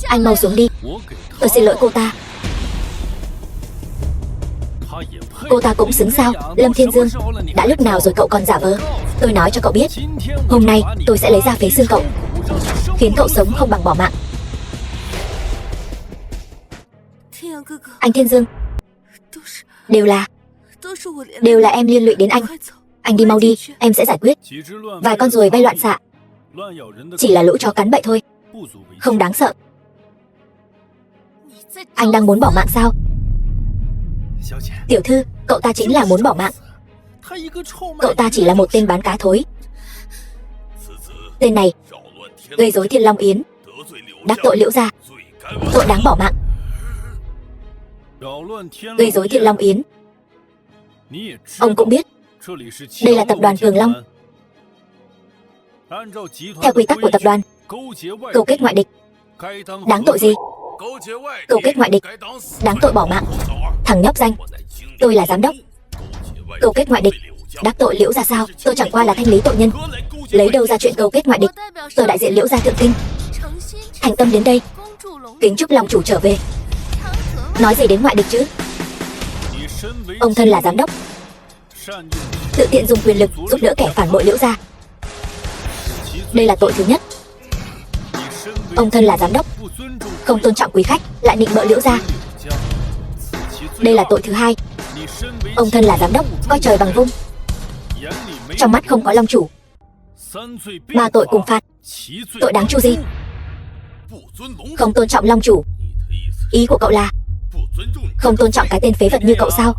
Anh mau xuống đi. Tôi xin lỗi cô ta. Cô ta cũng xứng sao? Lâm Thiên Dương, đã lúc nào rồi cậu còn giả vờ? Tôi nói cho cậu biết, hôm nay tôi sẽ lấy ra phế xương cậu, khiến cậu sống không bằng bỏ mạng. Anh Thiên Dương, đều là em liên lụy đến anh. Anh đi mau đi, em sẽ giải quyết. Vài con ruồi bay loạn xạ, chỉ là lũ chó cắn bậy thôi, không đáng sợ. Anh đang muốn bỏ mạng sao? Tiểu thư, cậu ta chính là muốn bỏ mạng. Cậu ta chỉ là một tên bán cá thối. Tên này gây rối Thiên Long Yến, đắc tội Liễu gia, tội đáng bỏ mạng. Gây rối Thiên Long Yến, ông cũng biết đây là tập đoàn Cường Long. Theo quy tắc của tập đoàn, câu kết ngoại địch đáng tội gì? Câu kết ngoại địch đáng tội bỏ mạng. Thằng nhóc danh, tôi là giám đốc. Câu kết ngoại địch đắc tội Liễu gia sao? Tôi chẳng qua là thanh lý tội nhân, lấy đâu ra chuyện câu kết ngoại địch? Tôi đại diện Liễu gia thượng kinh, thành tâm đến đây kính chúc Long chủ trở về. Nói gì đến ngoại địch chứ? Ông thân là giám đốc, tự tiện dùng quyền lực giúp đỡ kẻ phản bội Liễu gia, đây là tội thứ nhất. Ông thân là giám đốc, không tôn trọng quý khách lại nịnh bợ Liễu gia, đây là tội thứ hai. Ông thân là giám đốc, coi trời bằng vung, trong mắt không có Long chủ. Ba tội cùng phạt, tội đáng chu di. Không tôn trọng Long chủ, ý của cậu là không tôn trọng cái tên phế vật như cậu sao?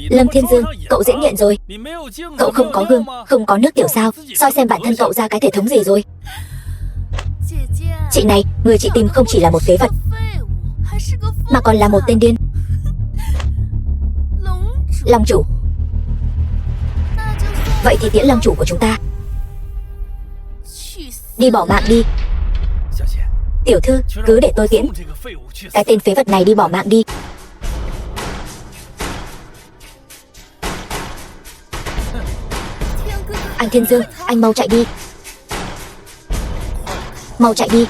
Lâm Thiên Dương, cậu diễn nghiện rồi. Cậu không có gương, không có nước tiểu sao? Soi xem bản thân cậu ra cái thể thống gì rồi. Chị này, người chị tìm không chỉ là một phế vật, mà còn là một tên điên. Long chủ, Vậy thì tiễn long chủ của chúng ta đi bỏ mạng đi. Tiểu thư, cứ để tôi tiễn cái tên phế vật này đi bỏ mạng đi. Anh Thiên Dương, anh mau chạy đi. Mau chạy đi.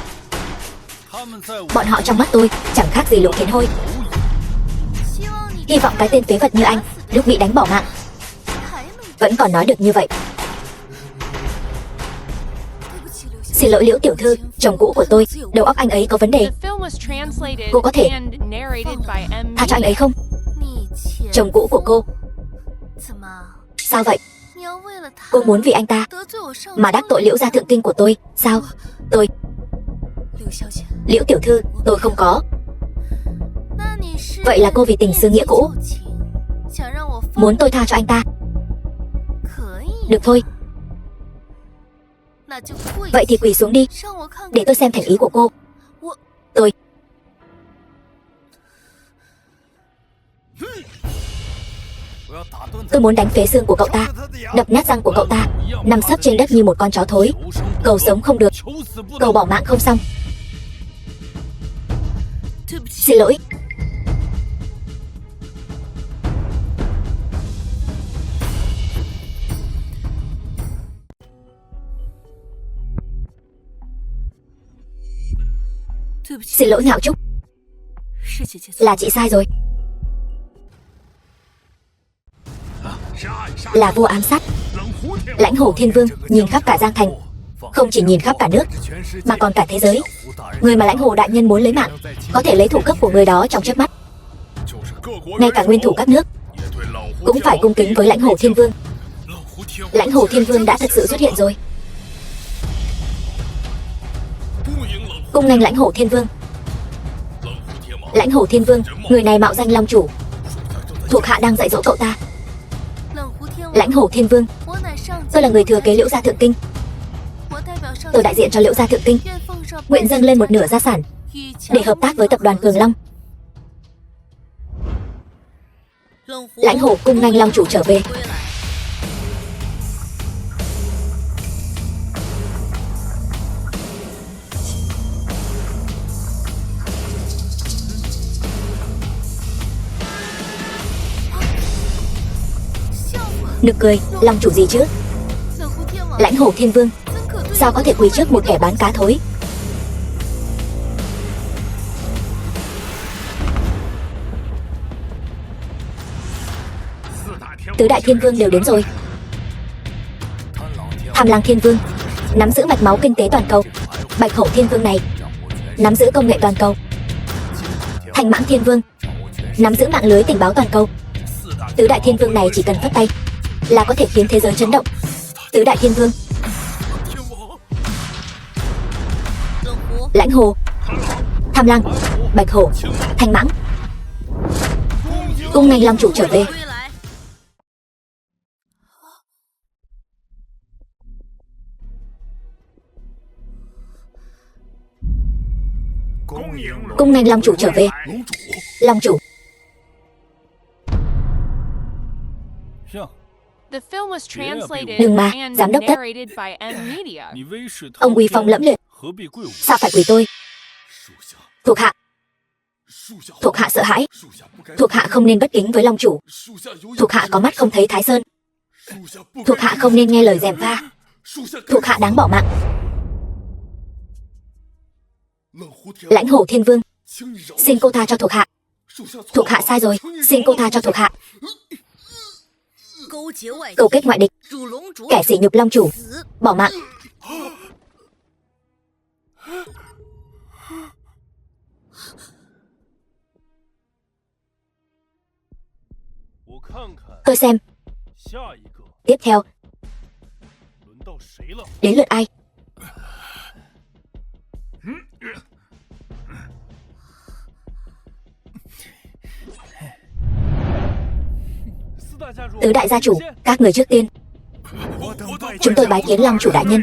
Bọn họ trong mắt tôi chẳng khác gì lũ kiến hôi. Hy vọng cái tên phế vật như anh lúc bị đánh bỏ mạng vẫn còn nói được như vậy. Xin lỗi Liễu tiểu thư, chồng cũ của tôi, đầu óc anh ấy có vấn đề. The film was translated Cô có thể and narrated by M. tha cho anh ấy không? Chồng cũ của cô. Sao vậy? Cô muốn vì anh ta mà đắc tội Liễu gia thượng kinh của tôi, sao? Tôi... Liễu tiểu thư, tôi không có. Vậy là cô vì tình xưa nghĩa cũ muốn tôi tha cho anh ta? Được thôi. Vậy thì quỳ xuống đi, để tôi xem thành ý của cô. Tôi muốn đánh phế xương của cậu ta, đập nát răng của cậu ta, nằm sấp trên đất như một con chó thối. Cầu sống không được, cầu bỏ mạng không xong. Xin lỗi. Xin lỗi Ngạo Trúc, là chị sai rồi. Là vua ám sát. Lãnh Hổ Thiên Vương nhìn khắp cả Giang Thành, không chỉ nhìn khắp cả nước mà còn cả thế giới. Người mà Lãnh Hổ đại nhân muốn lấy mạng có thể lấy thủ cấp của người đó trong chớp mắt. Ngay cả nguyên thủ các nước cũng phải cung kính với Lãnh Hổ Thiên Vương. Lãnh Hổ Thiên Vương đã thật sự xuất hiện rồi. Cung nghênh Lãnh Hổ Thiên Vương. Lãnh Hổ Thiên Vương, người này mạo danh Long chủ, thuộc hạ đang dạy dỗ cậu ta. Lãnh Hổ Thiên Vương, tôi là người thừa kế Liễu gia thượng kinh. Tôi đại diện cho Liễu gia thượng kinh, nguyện dâng lên một nửa gia sản để hợp tác với tập đoàn Cường Long. Lãnh Hổ cung nghênh Long chủ trở về. Nực cười, Long chủ gì chứ? Lãnh Hổ Thiên Vương, sao có thể quỳ trước một kẻ bán cá thối? Tứ đại thiên vương đều đến rồi. Tham Lang Thiên Vương nắm giữ mạch máu kinh tế toàn cầu. Bạch Hổ Thiên Vương này nắm giữ công nghệ toàn cầu. Thanh Mãng Thiên Vương nắm giữ mạng lưới tình báo toàn cầu. Tứ đại thiên vương này chỉ cần phất tay là có thể khiến thế giới chấn động. Tứ đại thiên vương. Lãnh Hồ, Tham Lang, Bạch Hổ, Thanh Mãng. Cung nghênh Long chủ trở về. Cung nghênh Long chủ trở về. Long chủ. The film was translated Đừng mà, and giám đốc Tất. narrated by M Media. Ông uy phong lẫm liệt, sao phải quỳ tôi? Thuộc hạ. Thuộc hạ sợ hãi. Thuộc hạ không nên bất kính với Long chủ. Thuộc hạ có mắt không thấy Thái Sơn. Thuộc hạ không nên nghe lời gièm pha. Thuộc hạ đáng bỏ mạng. Lãnh Hổ Thiên Vương, xin cô tha cho thuộc hạ. Thuộc hạ sai rồi, xin cô tha cho thuộc hạ. Cầu kết ngoại địch, kẻ sỉ nhục Long chủ, bỏ mạng. Tôi xem. Tiếp theo, đến lượt ai? Tứ đại gia chủ, các người trước tiên. Chúng tôi bái kiến Long chủ đại nhân.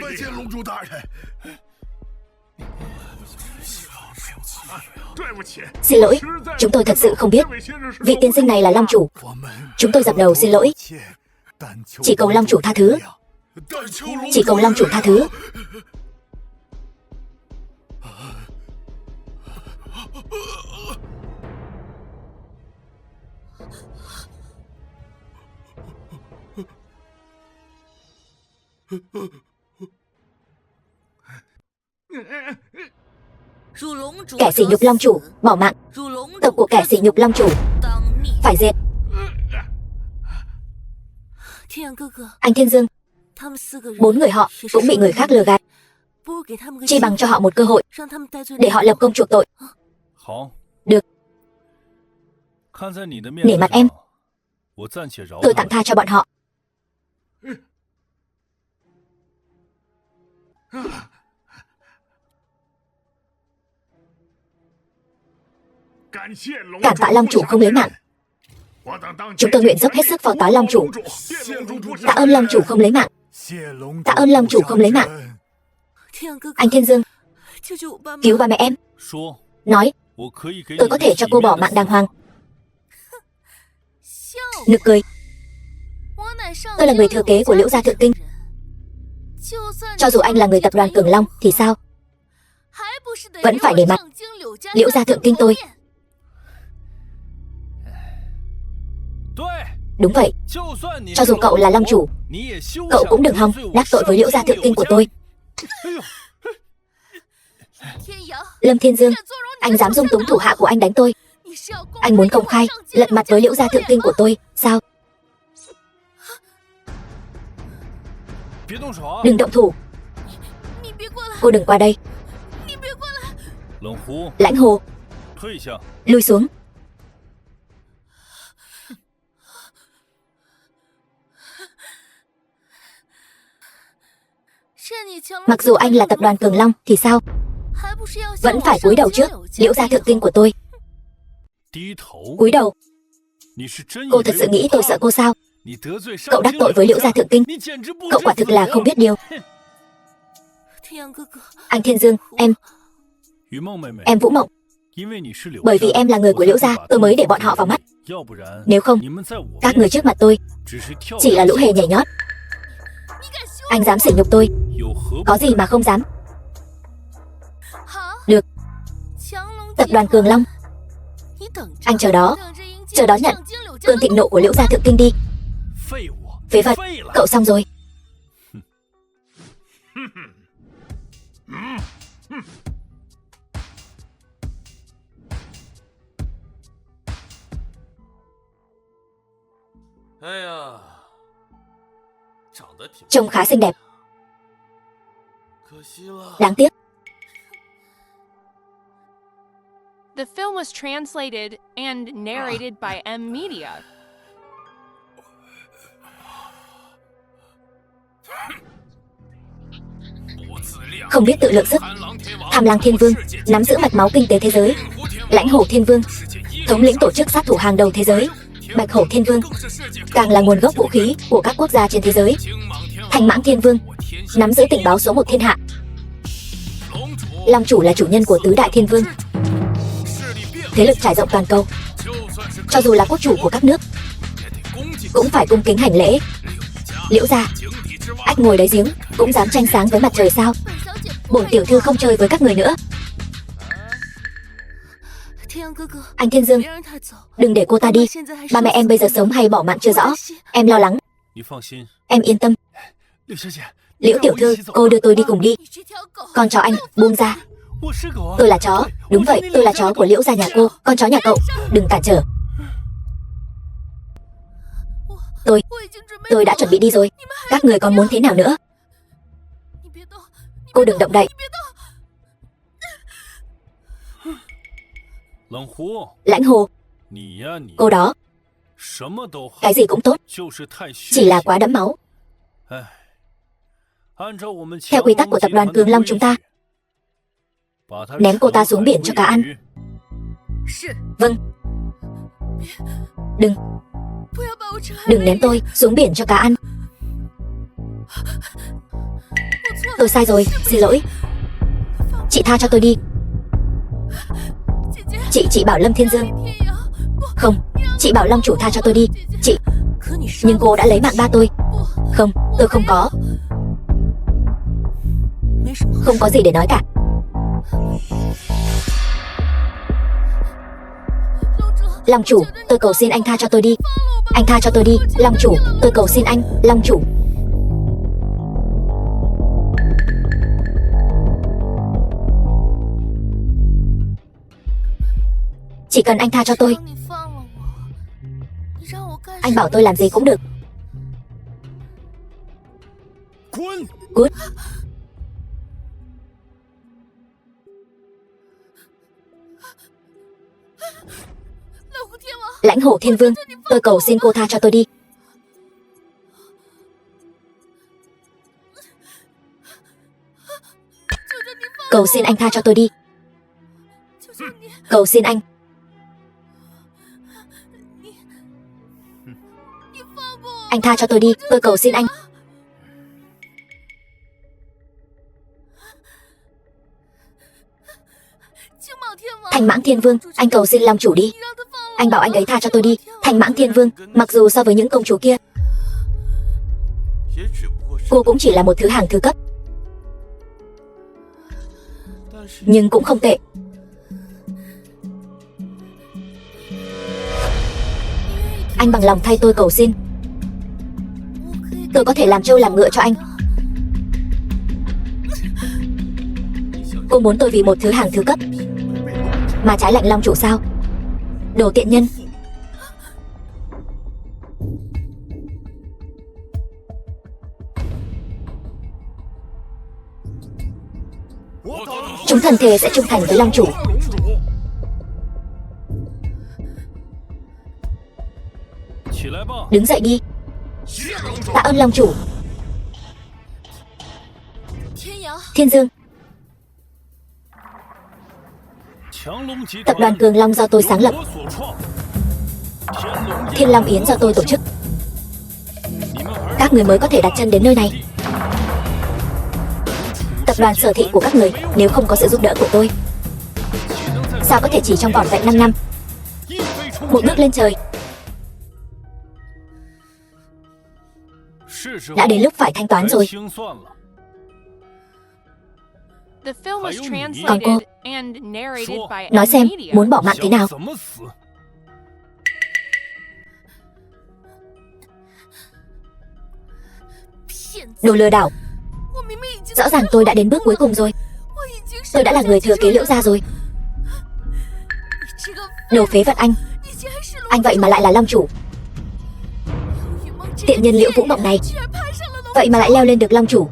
Xin lỗi, chúng tôi thật sự không biết vị tiên sinh này là Long chủ. Chúng tôi dập đầu xin lỗi. Chỉ cầu Long chủ tha thứ. Chỉ cầu Long chủ tha thứ. Kẻ sỉ nhục Long chủ, bỏ mạng. Tộc của kẻ sỉ nhục Long chủ phải diệt. Anh Thiên Dương, 4 người họ cũng bị người khác lừa gạt. Chi bằng cho họ một cơ hội để họ lập công chuộc tội. Được. Nể mặt em, tôi tạm tha cho bọn họ. Cảm tạ Long chủ không lấy mạng. Chúng tôi nguyện dốc hết sức phò tá Long chủ. Tạ ơn Long chủ không lấy mạng. Tạ ơn Long chủ không lấy mạng. Anh Thiên Dương, cứu ba mẹ em. Nói, tôi có thể cho cô bỏ mạng đàng hoàng. Nực cười. Tôi là người thừa kế của Liễu gia Thượng Kinh. Cho dù anh là người tập đoàn Cường Long thì sao? Vẫn phải để mặt Liễu gia Thượng Kinh tôi. Đúng vậy. Cho dù cậu là Long chủ, cậu cũng đừng hòng đắc tội với Liễu gia Thượng Kinh của tôi. Lâm Thiên Dương, anh dám dung túng thủ hạ của anh đánh tôi. Anh muốn công khai lật mặt với Liễu gia Thượng Kinh của tôi, sao? Đừng động thủ. Cô đừng qua đây. Lãnh Hồ, lui xuống. Mặc dù anh là tập đoàn Cường Long thì sao? Vẫn phải cúi đầu trước Liễu gia Thượng Kinh của tôi. Cúi đầu. Cô thật sự nghĩ tôi sợ cô sao? Cậu đắc tội với Liễu gia Thượng Kinh, cậu quả thực là không biết điều. Anh Thiên Dương, em Vũ Mộng, bởi vì em là người của Liễu gia, tôi mới để bọn họ vào mắt. Nếu không, các người trước mặt tôi chỉ là lũ hề nhảy nhót. Anh dám sỉ nhục tôi, có gì mà không dám. Được. Tập đoàn Cường Long, anh chờ đó nhận cơn thịnh nộ của Liễu gia Thượng Kinh đi. Phế vật, cậu xong rồi. Trông khá xinh đẹp. Đáng tiếc. The film was translated and narrated by M Media. Không biết tự lượng sức. Tham Lang Thiên Vương nắm giữ mạch máu kinh tế thế giới. Lãnh Hổ Thiên Vương thống lĩnh tổ chức sát thủ hàng đầu thế giới. Bạch Hổ Thiên Vương càng là nguồn gốc vũ khí của các quốc gia trên thế giới. Thanh Mãng Thiên Vương nắm giữ tình báo số 1 thiên hạ. Long chủ là chủ nhân của tứ đại thiên vương, thế lực trải rộng toàn cầu. Cho dù là quốc chủ của các nước cũng phải cung kính hành lễ. Liễu gia, ách ngồi đáy giếng cũng dám tranh sáng với mặt trời sao? Bổn tiểu thư không chơi với các người nữa. Anh Thiên Dương, đừng để cô ta đi. Ba mẹ em bây giờ sống hay bỏ mạng chưa rõ. Em lo lắng. Em yên tâm. Liễu tiểu thư, cô đưa tôi đi cùng đi. Con chó anh, buông ra. Tôi là chó. Đúng vậy, tôi là chó của Liễu gia nhà cô. Con chó nhà cậu, đừng cản trở. Tôi đã chuẩn bị đi rồi. Các người còn muốn thế nào nữa? Cô đừng động đậy. Lãnh Hồ, cô đó, cái gì cũng tốt, chỉ là quá đẫm máu. Theo quy tắc của tập đoàn Cường Long chúng ta, ném cô ta xuống biển cho cá ăn. Vâng. Đừng ném tôi xuống biển cho cá ăn. Tôi sai rồi, xin lỗi. Chị tha cho tôi đi. Chị bảo Lâm Thiên Dương. Không, chị bảo Long chủ tha cho tôi đi. Nhưng cô đã lấy mạng ba tôi. Không, tôi không có. Không có gì để nói cả. Long chủ, tôi cầu xin anh tha cho tôi đi. Anh tha cho tôi đi, Long chủ, tôi cầu xin anh, Long chủ. Chỉ cần anh tha cho tôi. Anh bảo tôi làm gì cũng được. Cút. Lãnh hổ thiên vương, tôi cầu xin cô tha cho tôi đi. Cầu xin anh tha cho tôi đi. Cầu xin anh. Anh tha cho tôi đi, tôi cầu xin anh. Thanh mãng thiên vương, anh cầu xin Long chủ đi. Anh bảo anh ấy tha cho tôi đi. Thanh mãng thiên vương, mặc dù so với những công chúa kia, cô cũng chỉ là một thứ hàng thứ cấp, nhưng cũng không tệ. Anh bằng lòng thay tôi cầu xin. Tôi có thể làm trâu làm ngựa cho anh. Cô muốn tôi vì một thứ hàng thứ cấp mà trái lệnh Long chủ sao? Đồ tiện nhân. Chúng thần thề sẽ trung thành với Long chủ. Đứng dậy đi. Tạ ơn Long chủ. Thiên Dương. Tập đoàn Cường Long do tôi sáng lập. Thiên Long Yến do tôi tổ chức. Các người mới có thể đặt chân đến nơi này. Tập đoàn Sở Thị của các người, nếu không có sự giúp đỡ của tôi, sao có thể chỉ trong vỏn vẹn 5 năm một bước lên trời. Đã đến lúc phải thanh toán rồi. The film was Còn cô, translated and narrated by nói xem, Media. muốn bỏ mạng thế nào? Đồ lừa đảo. Rõ ràng tôi đã đến bước cuối cùng rồi. Tôi đã là người thừa kế Liễu gia rồi. Đồ phế vật anh. Anh vậy mà lại là Long chủ. Tiện nhân Liễu Vũ Mộng này, vậy mà lại leo lên được Long chủ.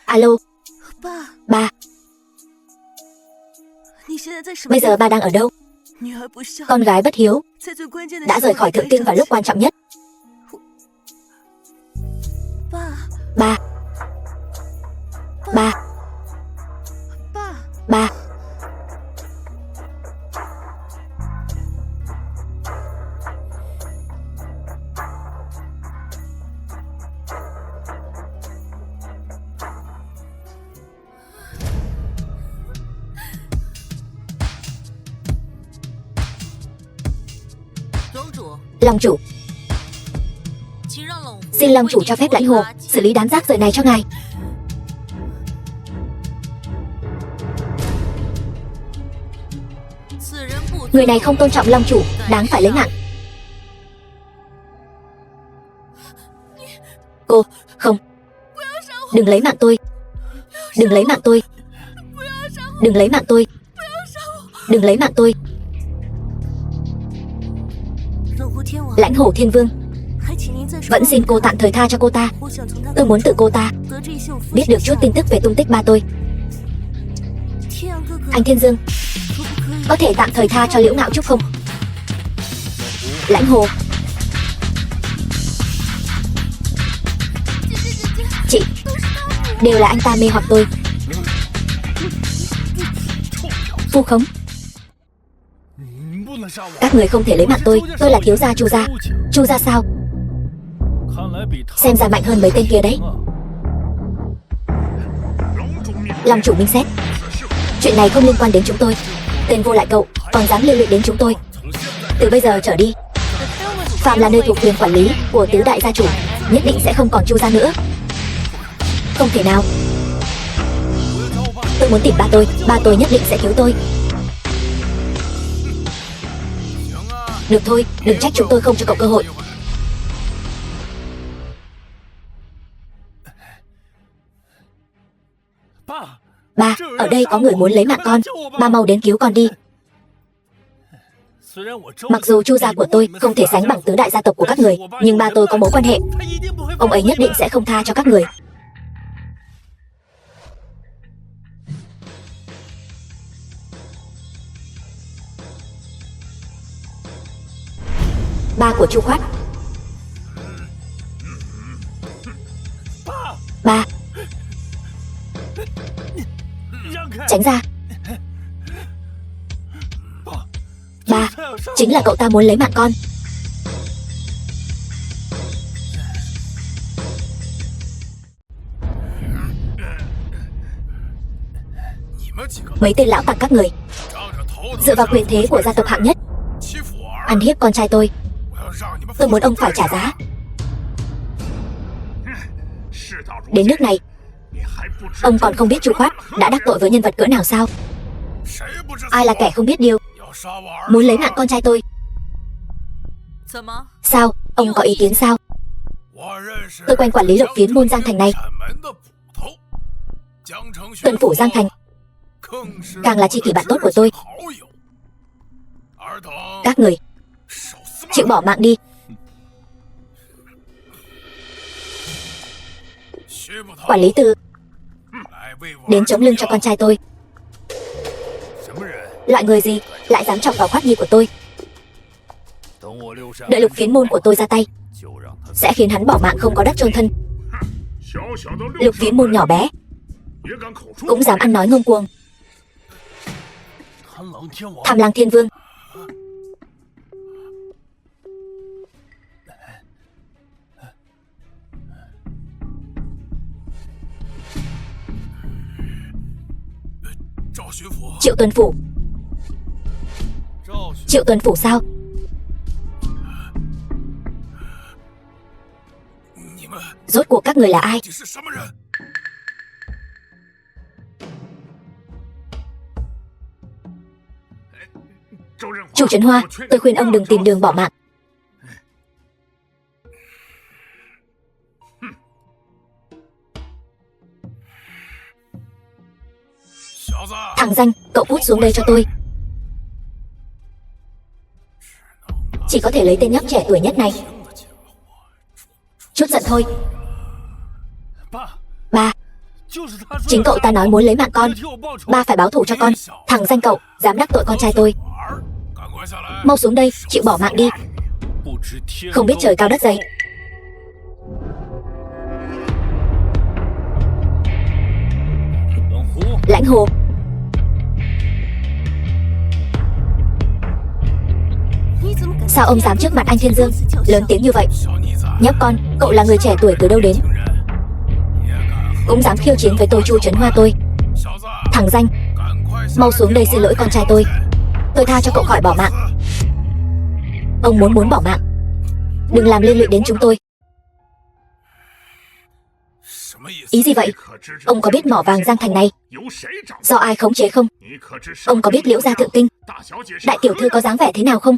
Alo. Ba. Bây giờ ba đang ở đâu? Con gái bất hiếu đã rời khỏi thượng kinh vào lúc quan trọng nhất. Ba. Ba. Ba. Long chủ, xin Long chủ cho phép Lãnh Hồ xử lý đám rác rưởi này cho ngài. Người này không tôn trọng Long chủ, đáng phải lấy mạng. Cô, không. Đừng lấy mạng tôi. Đừng lấy mạng tôi. Đừng lấy mạng tôi. Đừng lấy mạng tôi. Lãnh Hổ Thiên Vương, vẫn xin cô tạm thời tha cho cô ta. Tôi muốn tự cô ta biết được chút tin tức về tung tích ba tôi. Anh Thiên Dương, có thể tạm thời tha cho Liễu Ngạo Trúc không? Lãnh Hồ. Chị, đều là anh ta mê hoặc tôi. Vu khống. Các người không thể lấy mạng tôi là thiếu gia Chu gia. Chu gia sao? Xem ra mạnh hơn mấy tên kia đấy. Long chủ minh xét, chuyện này không liên quan đến chúng tôi. Tên vô lại cậu, còn dám liên lụy đến chúng tôi. Từ bây giờ trở đi, The film was phạm là nơi thuộc quyền quản lý của tứ đại gia chủ, nhất định sẽ không còn Chu gia nữa. Không thể nào. Tôi muốn tìm ba tôi nhất định sẽ cứu tôi. Được thôi, đừng trách chúng tôi không cho cậu cơ hội. Ba, ở đây có người muốn lấy mạng con. Ba mau đến cứu con đi. Mặc dù Chu gia của tôi không thể sánh bằng tứ đại gia tộc của các người, nhưng ba tôi có mối quan hệ. Ông ấy nhất định sẽ không tha cho các người. Ba của Chu Khoát. Ba, tránh ra. Ba, chính là cậu ta muốn lấy mạng con. Mấy tên lão tặc các người dựa vào quyền thế của gia tộc hạng nhất ăn hiếp con trai tôi muốn ông phải trả giá. Đến nước này, ông còn không biết Chu Khoát đã đắc tội với nhân vật cỡ nào sao? Ai là kẻ không biết điều, muốn lấy mạng con trai tôi? Sao, ông có ý kiến sao? Tôi quen quản lý Lộc Phiến môn Giang Thành này. Tuần phủ Giang Thành càng là tri kỷ bạn tốt của tôi. Các người chịu bỏ mạng đi. Quản lý Từ đến chống lưng cho con trai tôi. Loại người gì lại dám chọc vào Khoát Nhi của tôi? Đợi Lục Phiến môn của tôi ra tay, sẽ khiến hắn bỏ mạng không có đất chôn thân. Lục Phiến môn nhỏ bé cũng dám ăn nói ngông cuồng. Tham Lang Thiên Vương, Triệu Tuần Phủ. Triệu Tuần Phủ sao? Rốt cuộc các người là ai? Chu Trấn Hoa, tôi khuyên ông đừng tìm đường bỏ mạng. Thằng danh, cậu cút xuống đây cho tôi. Chỉ có thể lấy tên nhóc trẻ tuổi nhất này. Chút giận thôi. Ba, chính cậu ta nói muốn lấy mạng con. Ba phải báo thù cho con. Thằng danh cậu, dám đắc tội con trai tôi. Mau xuống đây, chịu bỏ mạng đi. Không biết trời cao đất dày. Lãnh Hồ. Sao ông dám trước mặt anh Thiên Dương lớn tiếng như vậy? Nhóc con, cậu là người trẻ tuổi từ đâu đến, cũng dám khiêu chiến với tôi Chu Trấn Hoa tôi? Thằng danh, mau xuống đây xin lỗi con trai tôi tha cho cậu khỏi bỏ mạng. Ông muốn bỏ mạng, đừng làm liên lụy đến chúng tôi. Ý gì vậy? Ông có biết mỏ vàng Giang Thành này do ai khống chế không? Ông có biết Liễu Gia Thượng Kinh đại tiểu thư có dáng vẻ thế nào không?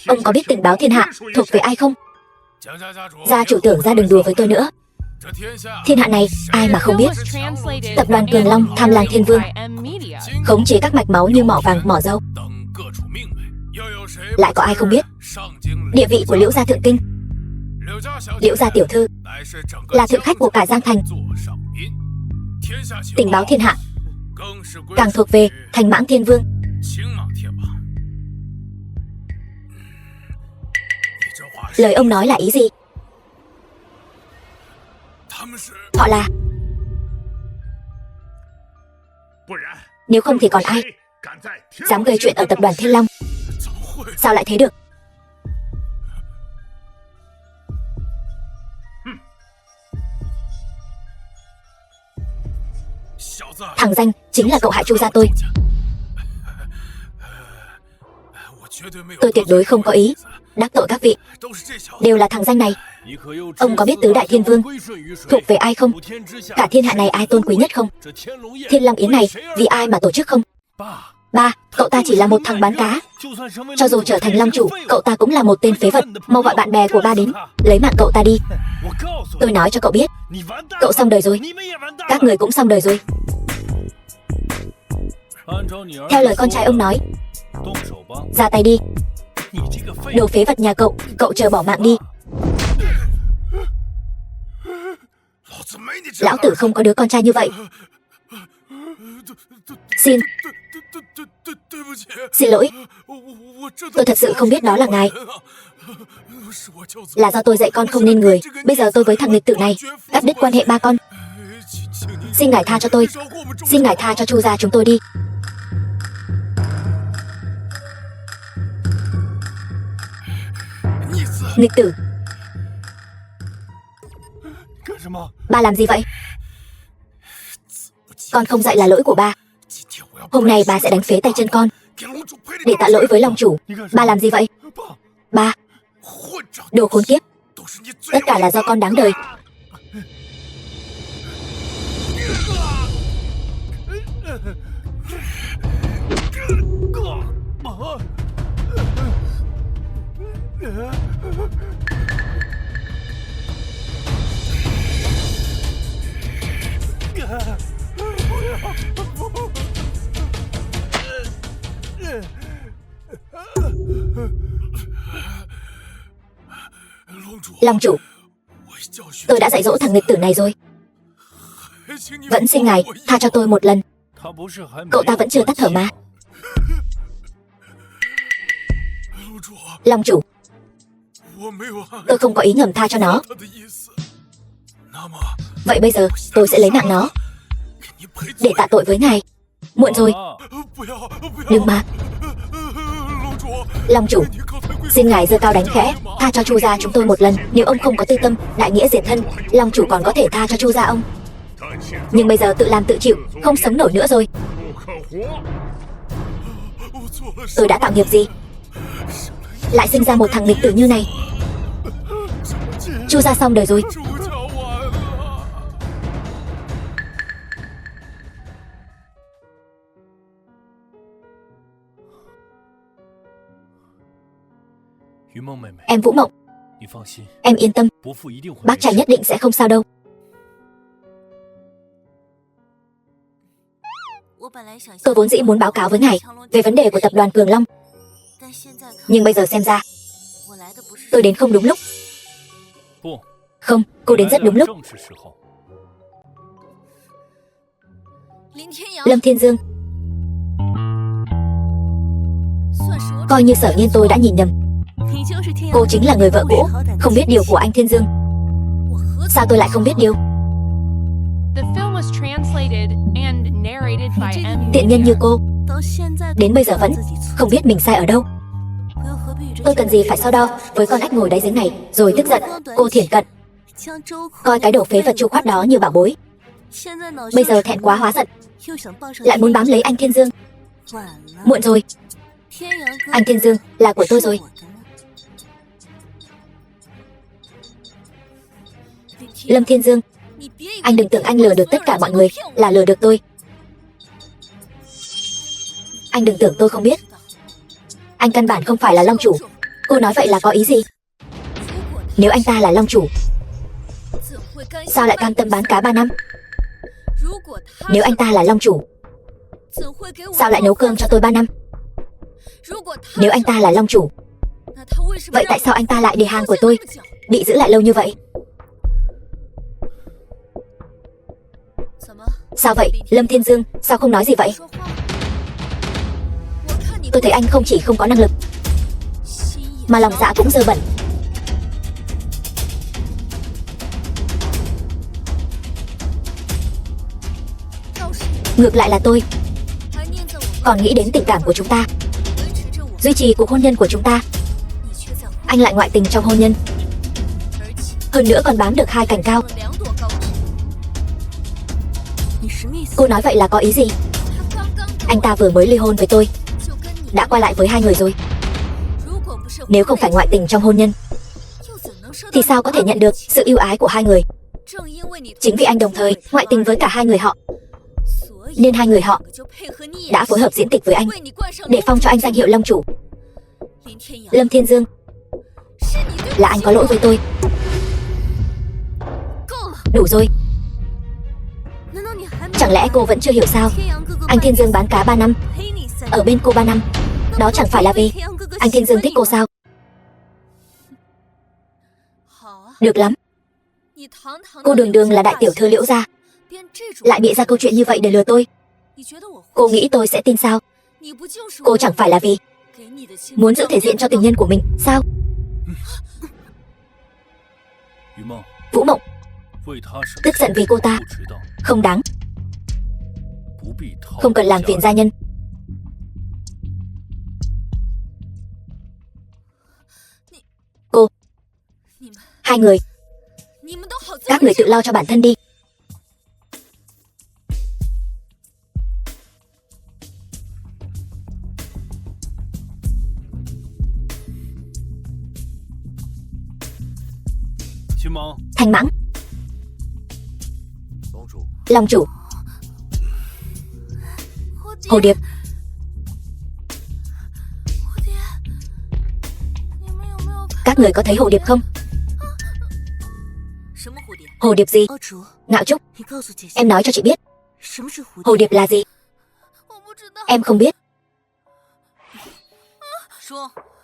Ông có biết tình báo thiên hạ thuộc về ai không? Gia chủ tưởng ra đừng đùa với tôi nữa. Thiên hạ này ai mà không biết. Tập đoàn Cường Long Tham Lang Thiên Vương khống chế các mạch máu như mỏ vàng mỏ dâu. Lại có ai không biết địa vị của Liễu Gia Thượng Kinh? Liễu Gia tiểu thư là thượng khách của cả Giang Thành. Tình báo thiên hạ càng thuộc về Thành Mãng Thiên Vương. Lời ông nói là ý gì? Họ là... Nếu không thì còn ai dám gây chuyện ở tập đoàn Thiên Long? Sao lại thế được? Thằng danh, chính là cậu hại Chu gia tôi. Tôi tuyệt đối không có ý đắc tội các vị. Đều là thằng danh này. Ông có biết tứ đại thiên vương thuộc về ai không? Cả thiên hạ này ai tôn quý nhất không? Thiên Long Yến này vì ai mà tổ chức không? Ba, cậu ta chỉ là một thằng bán cá. Cho dù trở thành long chủ, cậu ta cũng là một tên phế vật. Mau gọi bạn bè của ba đến, lấy mạng cậu ta đi. Tôi nói cho cậu biết, cậu xong đời rồi. Các người cũng xong đời rồi. Theo lời con trai ông nói, ra tay đi. Đồ phế vật nhà cậu, cậu chờ bỏ mạng đi. Lão tử không có đứa con trai như vậy. Xin lỗi. Tôi thật sự không biết đó là ngài. Là do tôi dạy con không nên người. Bây giờ tôi với thằng nghịch tử này cắt đứt quan hệ ba con. Xin ngài tha cho tôi. Xin ngài tha cho Chu gia chúng tôi đi. Nghịch tử. Ba làm gì vậy? Con không dạy là lỗi của ba. Hôm nay ba sẽ đánh phế tay chân con để tạ lỗi với long chủ. Ba làm gì vậy? Ba, đồ khốn kiếp. Tất cả là do con đáng đời. Long chủ, tôi đã dạy dỗ thằng nghịch tử này rồi. Vẫn xin ngài tha cho tôi một lần. Cậu ta vẫn chưa tắt thở mà. Long chủ, tôi không có ý ngầm tha cho nó. Vậy bây giờ tôi sẽ lấy mạng nó để tạ tội với ngài. Muộn rồi. Đừng mà. Long chủ, xin ngài giơ cao đánh khẽ, tha cho Chu gia chúng tôi một lần. Nếu ông không có tư tâm, đại nghĩa diệt thân, Long chủ còn có thể tha cho Chu gia ông. Nhưng bây giờ tự làm tự chịu, không sống nổi nữa rồi. Tôi đã tạo nghiệp gì lại sinh ra một thằng nghịch tử như này? Chu gia xong đời rồi. Em Vũ Mộng, em yên tâm, bác trai nhất định sẽ không sao đâu. Tôi vốn dĩ muốn báo cáo với ngài về vấn đề của tập đoàn Cường Long, nhưng bây giờ xem ra tôi đến không đúng lúc. Không, cô đến rất đúng lúc. Lâm Thiên Dương, coi như Sở Nhiên tôi đã nhìn nhầm. Cô chính là người vợ cũ, không biết điều của anh Thiên Dương. Sao tôi lại không biết điều? Tiện nhân như cô, đến bây giờ vẫn không biết mình sai ở đâu. Tôi cần gì phải so đo với con ếch ngồi đáy giếng này rồi tức giận. Cô Thiển Cận, coi cái đồ phế vật Chu Khoát đó như bảo bối. Bây giờ thẹn quá hóa giận, lại muốn bám lấy anh Thiên Dương. Muộn rồi. Anh Thiên Dương là của tôi rồi. Lâm Thiên Dương, anh đừng tưởng anh lừa được tất cả mọi người là lừa được tôi. Anh đừng tưởng tôi không biết. Anh căn bản không phải là long chủ. Cô nói vậy là có ý gì? Nếu anh ta là long chủ, sao lại cam tâm bán cá 3 năm? Nếu anh ta là long chủ, sao lại nấu cơm cho tôi 3 năm? Nếu anh ta là long chủ, vậy tại sao anh ta lại để hàng của tôi bị giữ lại lâu như vậy? Sao vậy, Lâm Thiên Dương, sao không nói gì vậy? Tôi thấy anh không chỉ không có năng lực, mà lòng dạ cũng dơ bẩn. Ngược lại là tôi còn nghĩ đến tình cảm của chúng ta, duy trì cuộc hôn nhân của chúng ta. Anh lại ngoại tình trong hôn nhân, hơn nữa còn bám được 2 cành cao. Cô nói vậy là có ý gì? Anh ta vừa mới ly hôn với tôi, đã quay lại với 2 người rồi. Nếu không phải ngoại tình trong hôn nhân thì sao có thể nhận được sự ưu ái của hai người? Chính vì anh đồng thời ngoại tình với cả hai người họ, nên hai người họ đã phối hợp diễn kịch với anh để phong cho anh danh hiệu Long Chủ. Lâm Thiên Dương, là anh có lỗi với tôi. Đủ rồi. Chẳng lẽ cô vẫn chưa hiểu sao? Anh Thiên Dương bán cá 3 năm, ở bên cô 3 năm, đó chẳng phải là vì anh Thiên Dương thích cô sao? Được lắm. Cô đường đường là đại tiểu thư Liễu gia, lại bịa ra câu chuyện như vậy để lừa tôi. Cô nghĩ tôi sẽ tin sao? Cô chẳng phải là vì muốn giữ thể diện cho tình nhân của mình sao? Vũ Mộng, tức giận vì cô ta không đáng, không cần làm phiền gia nhân. Cô, hai người, các người tự lo cho bản thân đi. Thanh Mãng, Long Chủ, Hồ Điệp. Các người có thấy Hồ Điệp không? Hồ Điệp gì? Ngạo Trúc, em nói cho chị biết, Hồ Điệp là gì? Em không biết.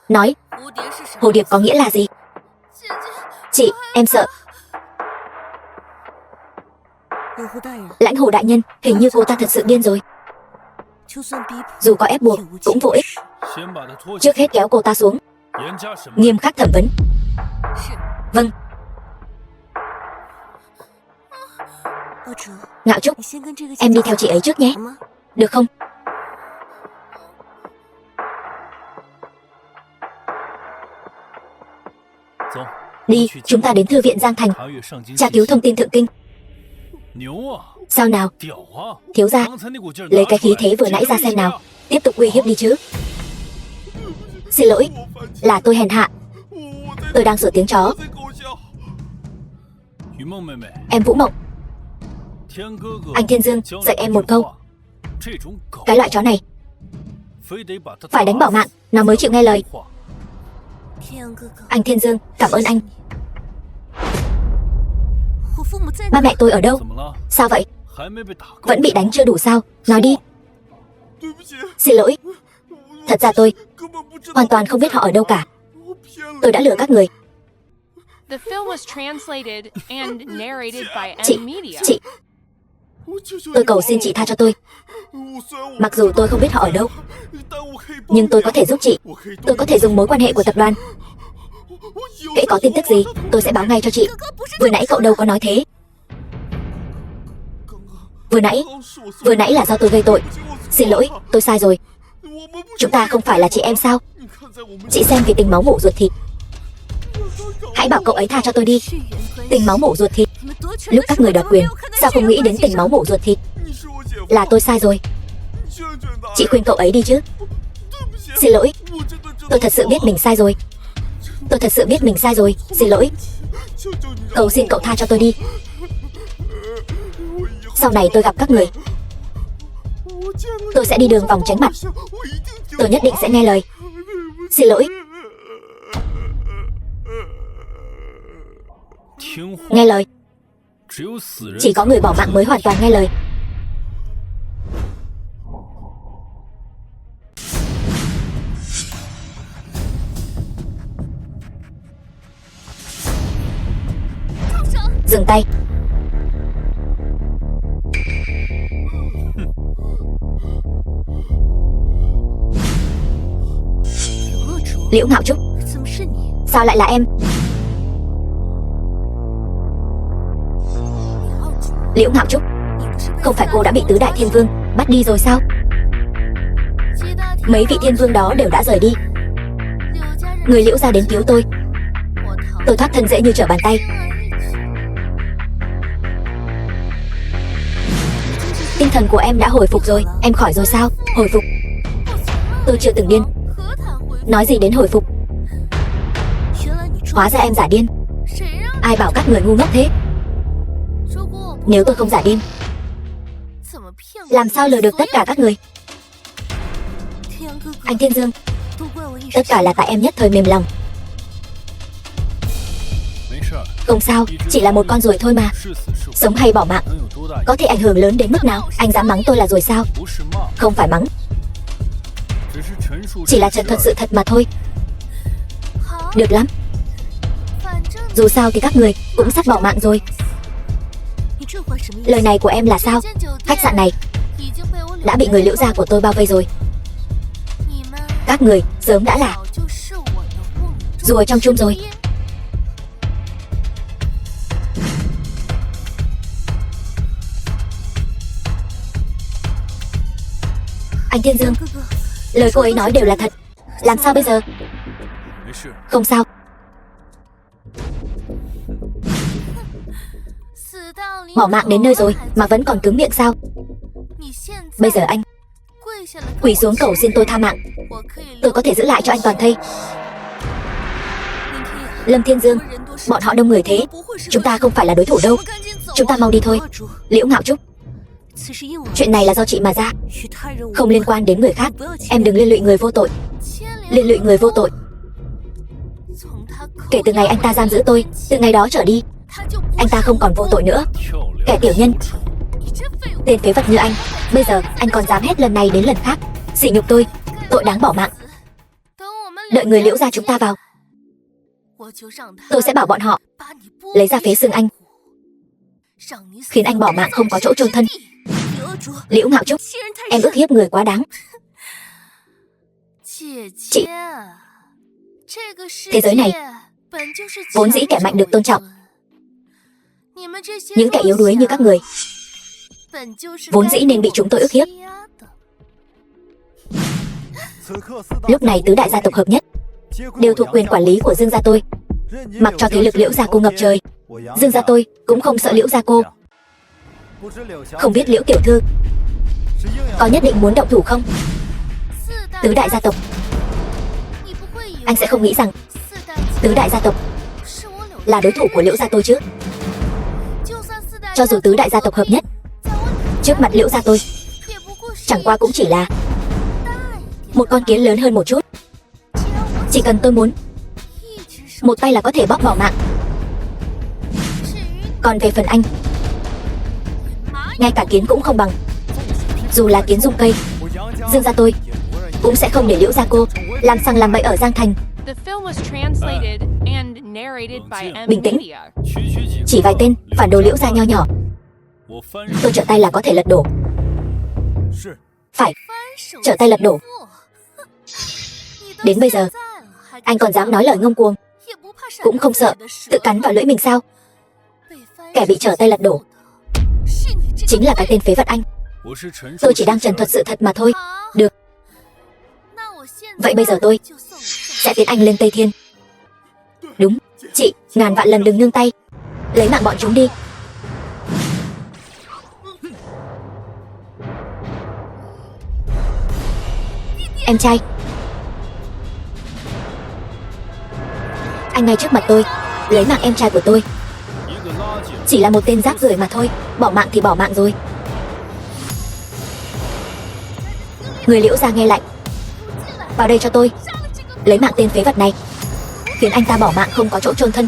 Nói, Hồ Điệp có nghĩa là gì? Chị, em sợ. Lãnh Hồ đại nhân, hình như cô ta thật sự điên rồi. Dù có ép buộc cũng vô ích. Trước hết kéo cô ta xuống, nghiêm khắc thẩm vấn. Vâng. Ngạo Trúc, em đi theo chị ấy trước nhé, được không? Đi, chúng ta đến thư viện Giang Thành, tra cứu thông tin thượng kinh. Sao nào? Thiếu gia, lấy cái khí thế vừa nãy ra xem nào. Tiếp tục uy hiếp đi chứ. Xin lỗi, là tôi hèn hạ. Tôi đang sửa tiếng chó. Em Vũ Mộng, anh Thiên Dương dạy em một câu. Cái loại chó này phải đánh bỏ mạng nó mới chịu nghe lời. Anh Thiên Dương, cảm ơn anh. Ba mẹ tôi ở đâu? Sao vậy? Vẫn bị đánh chưa đủ sao? Nói đi. Xin lỗi, thật ra tôi hoàn toàn không biết họ ở đâu cả. Tôi đã lừa các người. The film was translated and narrated by M Media. Chị, tôi cầu xin chị tha cho tôi. Mặc dù tôi không biết họ ở đâu, nhưng tôi có thể giúp chị. Tôi có thể dùng mối quan hệ của tập đoàn. Hễ có tin tức gì, tôi sẽ báo ngay cho chị. Vừa nãy cậu đâu có nói thế. Vừa nãy là do tôi gây tội. Xin lỗi, tôi sai rồi. Chúng ta không phải là chị em sao? Chị xem vì tình máu mủ ruột thịt. Hãy bảo cậu ấy tha cho tôi đi. Tình máu mủ ruột thịt. Lúc các người đoạt quyền, sao không nghĩ đến tình máu mủ ruột thịt? Là tôi sai rồi. Chị khuyên cậu ấy đi chứ. Xin lỗi, tôi thật sự biết mình sai rồi. Tôi thật sự biết mình sai rồi. Xin lỗi. Cầu xin cậu tha cho tôi đi. Sau này tôi gặp các người, tôi sẽ đi đường vòng tránh mặt. Tôi nhất định sẽ nghe lời. Xin lỗi. Nghe lời. Chỉ có người bỏ mạng mới hoàn toàn nghe lời. Dừng tay. Liễu Ngạo Trúc, sao lại là em? Liễu Ngạo Trúc, không phải cô đã bị tứ đại thiên vương bắt đi rồi sao? Mấy vị thiên vương đó đều đã rời đi. Người Liễu gia đến cứu tôi thoát thân dễ như trở bàn tay. Tinh thần của em đã hồi phục rồi. Em khỏi rồi sao? Hồi phục? Tôi chưa từng điên. Nói gì đến hồi phục? Hóa ra em giả điên. 谁让 Ai bảo các người ngu ngốc thế? 如果我不 Nếu tôi không giả điên, 怎么骗我 làm sao lừa được tất cả các người? 天阳哥哥 Anh Thiên Dương, 都怪我一时 tất cả là tại em nhất thời mềm lòng. 没事儿， Không sao, chỉ là một con ruồi thôi mà. 是死是活 Sống hay bỏ mạng, 能有多大意 có thể ảnh hưởng lớn đến mức nào? Anh dám mắng tôi là ruồi sao? 不是骂， Không phải mắng, 只是陈述 chỉ là 事 trần thuật 实 sự thật mà thôi. 好， Được lắm, 反正 dù sao thì các người cũng sắp bỏ mạng rồi. 你这话什么意思？ Lời này của em là sao? 这间酒店 Khách sạn này 已经被我 đã bị người Liễu gia của tôi bao vây rồi. 你们 Các người sớm đã là 早就是我的瓮中 rùa trong chum rồi. 之鳖 Anh Thiên Dương, 哥哥， lời cô ấy nói đều là thật. Làm sao bây giờ? 没事， Không sao, 死到临 bỏ mạng đến nơi rồi mà vẫn còn cứng miệng sao? 你现在 Bây giờ anh 跪下来跟 quỳ 我 xuống cầu xin tôi tha mạng. 我可以 Tôi có thể giữ lại cho anh toàn thây. 林天 Lâm Thiên Dương, 人多势 bọn họ đông người thế, 不会是 chúng ta không phải là đối thủ đâu. 我们赶紧走 Chúng ta mau đi thôi. 恶主 Liễu Ngạo Trúc, 此事因我 chuyện này là do chị mà ra, 与他人无 không 关 liên quan đến người khác. 不要牵 Em đừng liên lụy người vô tội, 牵连 liên lụy người vô tội. 从他口 Kể từ ngày anh ta giam giữ tôi, từ ngày đó trở đi, 他就不 anh ta không còn vô tội nữa. 漂亮， Kẻ tiểu nhân, 你这废物 tên phế vật như anh, bây giờ anh còn dám hết lần này đến lần khác, sỉ nhục tôi, tội đáng bỏ mạng. 等我们 Đợi người Liễu gia chúng ta vào, 我就让他 tôi sẽ bảo bọn họ 把你剥 lấy ra phế xương anh, 让你死 khiến anh bỏ mạng không có chỗ chôn thân. 你恶主 Liễu Ngạo Trúc, 欺人太 em 甚 ức hiếp người quá đáng. 姐 chị 姐啊这个世 Thế giới này 界本就是 vốn dĩ kẻ mạnh được tôn trọng. 你们这些 Những kẻ yếu đuối như các người 本就是 vốn dĩ nên bị chúng tôi ức hiếp. 该欺压的 Lúc này tứ đại gia tộc hợp nhất đều thuộc quyền quản lý của Dương gia tôi. Mặc cho thế lực Liễu gia cô ngập trời, Dương gia tôi cũng không sợ Liễu gia cô. Không biết Liễu tiểu thư có nhất định muốn động thủ không? 四大 Tứ đại gia tộc, 你不会以为 anh sẽ không nghĩ rằng 四大 tứ đại gia tộc 是我柳 là đối thủ của Liễu gia tôi chứ? 就算四大 Cho dù tứ đại gia tộc hợp nhất 在我柳 trước mặt Liễu gia tôi, 也不过是 chẳng qua cũng chỉ là 大一点 một con kiến lớn hơn một chút. 只要我 Chỉ cần tôi muốn, 一只手 một tay là có thể bóp bỏ mạng. 至于 Còn về phần anh, 蚂蚁 ngay cả kiến cũng không bằng. Dù là kiến dung cây, Dương gia tôi cũng sẽ không để Liễu gia cô làm sằng làm bậy ở Giang Thành. The film was translated and narrated by M Bình tĩnh. Media. 区区几个 Chỉ vài tên phản đồ Liễu gia nho nhỏ, 我翻 tôi trợ tay là có thể lật đổ. 是 Phải, 手 trở tay lật đổ. 你都 Đến bây giờ, 现在了，还 anh còn dám nói lời ngông cuồng, 也不怕闪 cũng không sợ 自己的舌 tự cắn vào lưỡi mình sao? 被翻 Kẻ bị trở tay lật đổ 是你这个 chính là cái tên phế vật anh. 我是陈述 Tôi chỉ đang 事 trần 实 thuật sự thật mà thôi. 好 Được, 那我现在 vậy bây giờ tôi 就送你 sẽ tiến anh lên Tây Thiên. Đúng, chị, ngàn vạn lần đừng nương tay, lấy mạng bọn chúng đi. Em trai, anh ngay trước mặt tôi lấy mạng em trai của tôi, 一个垃圾， chỉ là một tên rác rưởi mà thôi, bỏ mạng thì bỏ mạng rồi. Người Liễu gia nghe lạnh, vào đây cho tôi, lấy mạng tên phế vật này, khiến anh ta bỏ mạng không có chỗ chôn thân.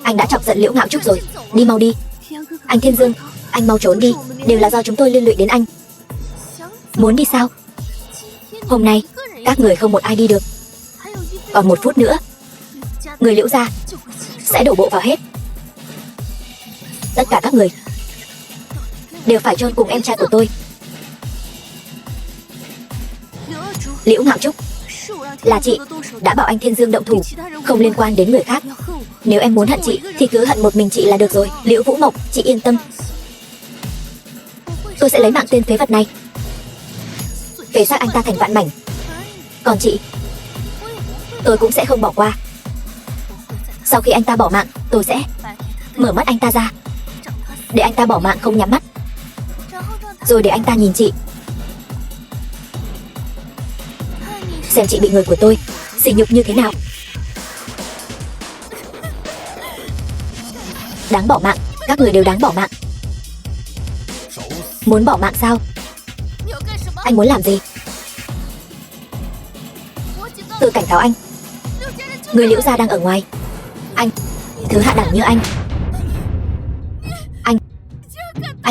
Anh đã chọc giận Liễu Ngạo Trúc rồi, đi mau đi. 天阳哥哥 Anh Thiên Dương, anh mau trốn đi, đều là do chúng tôi liên lụy đến anh. 想 Muốn đi sao? 今天 Hôm nay 一个人 các người không một ai đi được. 还有一分 Còn một phút nữa, 家的 người Liễu gia 就会亲手 sẽ đổ bộ vào hết. Tất cả các người đều phải chôn cùng em trai của tôi, 刘二主 Liễu Ngạo Trúc. 是我让 Là 天 chị 阳哥哥动手的 đã bảo anh Thiên Dương động thủ, 与其他人无 không 关 liên quan đến người khác. 你要恨我 Nếu em muốn hận chị thì cứ hận một mình chị là được rồi. Liễu Vũ Mộc, chị yên tâm, 我会 tôi sẽ lấy mạng tên phế vật này, phế xác anh ta thành vạn mảnh. 烦你 Còn chị, 我也不会 tôi cũng sẽ không bỏ qua. 我会在他 Sau khi anh ta bỏ mạng, tôi sẽ 掰开他的 mở mắt anh ta ra, 让他死， để anh ta bỏ mạng không nhắm mắt, 然后让他 rồi để anh ta nhìn chị, 看你是 xem chị bị người của tôi sỉ nhục như thế nào. Đáng bỏ mạng, các người đều đáng bỏ mạng. 找死！ Muốn bỏ mạng sao? 你要干什么？ Anh muốn làm gì? 我警告 Tôi cảnh cáo anh, 柳家人就 người Liễu gia đang ở ngoài. Anh, thứ hạ đẳng như anh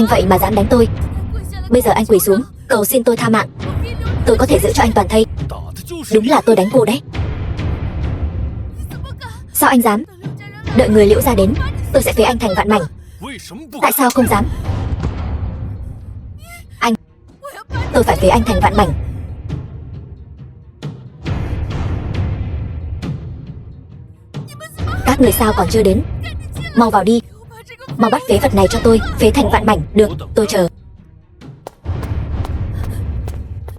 vậy mà dám đánh tôi. 跪下来， Bây giờ anh quỳ xuống, cầu xin tôi tha mạng. 我可以留你 Tôi có thể giữ cho anh toàn thây. 打的就是 Đúng là tôi đánh cô đấy. 怎么敢？ Sao anh dám? 等柳家人来， Đợi người Liễu gia đến, tôi sẽ phế anh thành vạn mảnh. 为什么不 Tại 敢？ sao không dám? 我要把你 Tôi phải phế anh thành vạn mảnh. Các người sao còn chưa đến? Mau vào đi, 我把这个 mau bắt phế vật này cho tôi, phế thành vạn mảnh. Được, tôi chờ.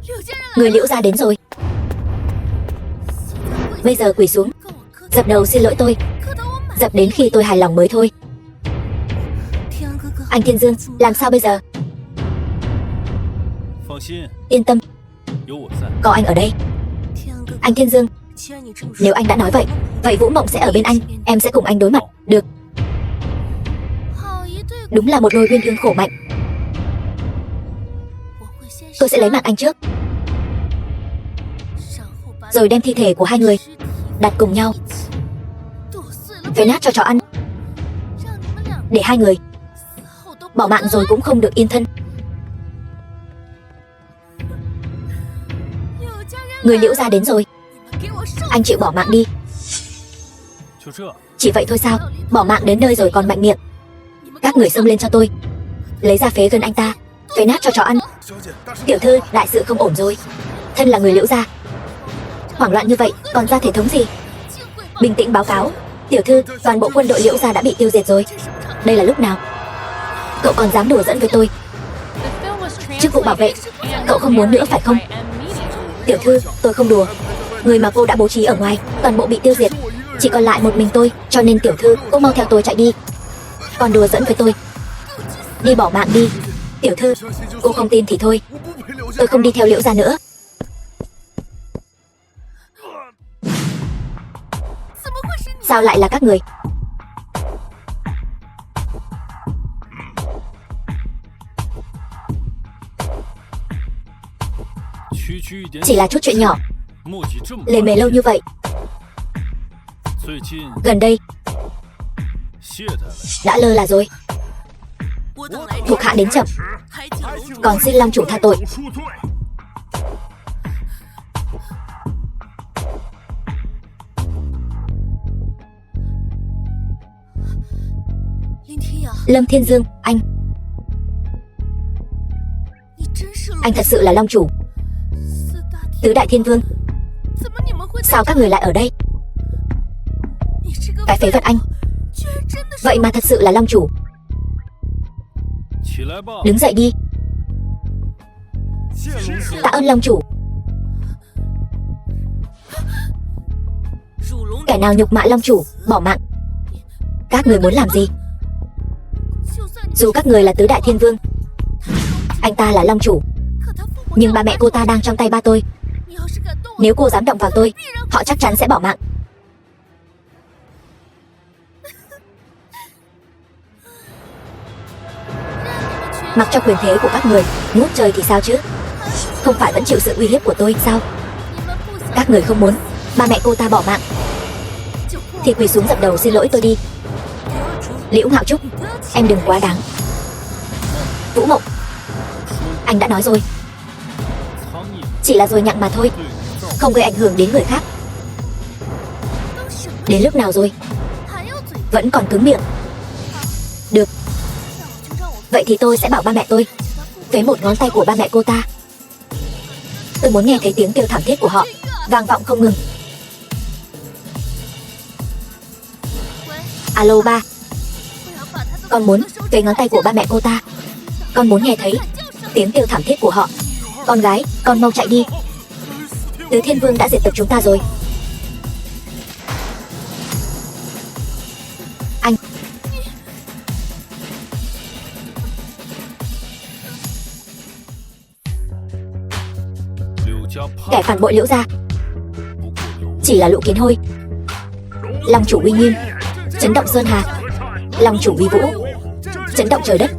柳家人来， Người Liễu gia đến rồi. 跪 Bây giờ quỳ xuống, 跟我磕头， dập đầu xin lỗi tôi, 磕到我满 dập đến khi tôi hài lòng mới thôi. 天安哥哥， Anh Thiên Dương, làm sao bây giờ? 放心， Yên tâm, 有我在。 có anh ở đây. 天安哥哥， Anh Thiên Dương, 既然你这么说， nếu anh đã nói vậy, vậy Vũ Mộng sẽ ở bên anh, em sẽ cùng anh đối mặt. Được, 好一对， đúng là một đôi uyên ương khổ mạnh. 我会先 Tôi sẽ lấy mạng anh trước, 然后把 rồi đem thi thể của hai người 尸体 đặt cùng nhau, 一起剁碎了， phế nát cho chó ăn, 让你们俩 để hai người 死后都 bỏ mạng rồi cũng không được yên thân. 柳家人 Người Liễu gia đến rồi, 你们给我受 anh chịu bỏ mạng đi. 就这， Chỉ vậy thôi sao? Bỏ mạng đến nơi rồi còn mạnh miệng. 你们 Các người xông lên cho tôi, lấy ra phế gân anh ta, phế nát cho chó ăn. Tiểu thư, đại sự không ổn rồi. Thân là người Liễu gia, hoảng loạn như vậy còn ra thể thống gì? 竟会报 Bình tĩnh báo cáo. Tiểu thư, toàn bộ quân đội Liễu gia đã bị tiêu diệt rồi. 这什么场 Đây là lúc nào? Cậu còn dám đùa giỡn với tôi? The film was Chức vụ bảo vệ, translated and cậu không muốn nữa phải không? narrated by M. Media. Tiểu thư, tôi không đùa. Người mà cô đã bố trí ở ngoài, toàn bộ bị tiêu diệt. Chỉ còn lại một mình tôi, cho nên tiểu thư, cô mau theo tôi chạy đi. Còn đùa giỡn với tôi. Đi bỏ mạng đi. Tiểu thư, cô không tin thì thôi. Tôi không đi theo Liễu gia nữa. 怎么会是你？ Sao lại là các người? Chỉ là chút chuyện nhỏ, 墨迹这么 lề mề lâu như vậy. 最近 Gần đây, 懈怠了。 đã lơ là rồi. 我等来 Thuộc hạ đến chậm, 还请龙主 còn xin Long chủ tha tội. 林天阳， Lâm Thiên Dương, anh, 你真是龙 anh thật sự là Long chủ, 四大天， tứ đại thiên vương. 怎么你们会在 Sao các người lại ở đây? 你这个 Cái phế vật anh, 居然真的是 vậy mà thật sự là Long chủ. 起来吧， Đứng dậy đi, 谢龙主。 tạ ơn Long chủ. 汝龙 Kẻ nào nhục mạ Long chủ, bỏ mạng. Các người muốn làm gì? 就算你 Dù các người là tứ đại thiên vương, anh ta là Long chủ, 可他父母 nhưng ba mẹ cô ta đang trong tay ba tôi. 你要是敢动我， Nếu cô dám động vào tôi, họ chắc chắn sẽ bỏ mạng. Mặc cho quyền thế của các người, ngút trời thì sao chứ? Không phải vẫn chịu sự uy hiếp của tôi sao? 你们不想 Các người không muốn ba mẹ cô ta bỏ mạng 就过 thì quỳ xuống dập đầu xin lỗi tôi đi. 得主， Liễu Ngạo Trúc, 得起 em đừng quá đáng. Vũ Mộng, anh đã nói rồi, 苍蝇 chỉ là rồi nhặng mà thôi, 对你造 không gây ảnh hưởng đến người khác. 都什么 Đến lúc nào rồi, 还要嘴， vẫn còn cứng miệng. Được, 那我就让我 vậy thì tôi sẽ bảo ba mẹ tôi 他父母 phế một ngón tay của ba mẹ cô ta. Tôi muốn nghe thấy tiếng kêu thảm thiết của họ vang vọng không ngừng. 喂， Alo ba, 我要把他的 con muốn phế ngón tay của ba mẹ cô ta. Con muốn nghe thấy 惨叫声， tiếng kêu thảm thiết của họ. Con gái, con mau chạy đi. Tứ Thiên Vương đã diệt tộc chúng ta rồi. Kẻ phản bội Liễu gia chỉ là lũ kiến hôi. Long chủ uy nghiêm chấn động sơn hà, long chủ uy vũ chấn động trời đất.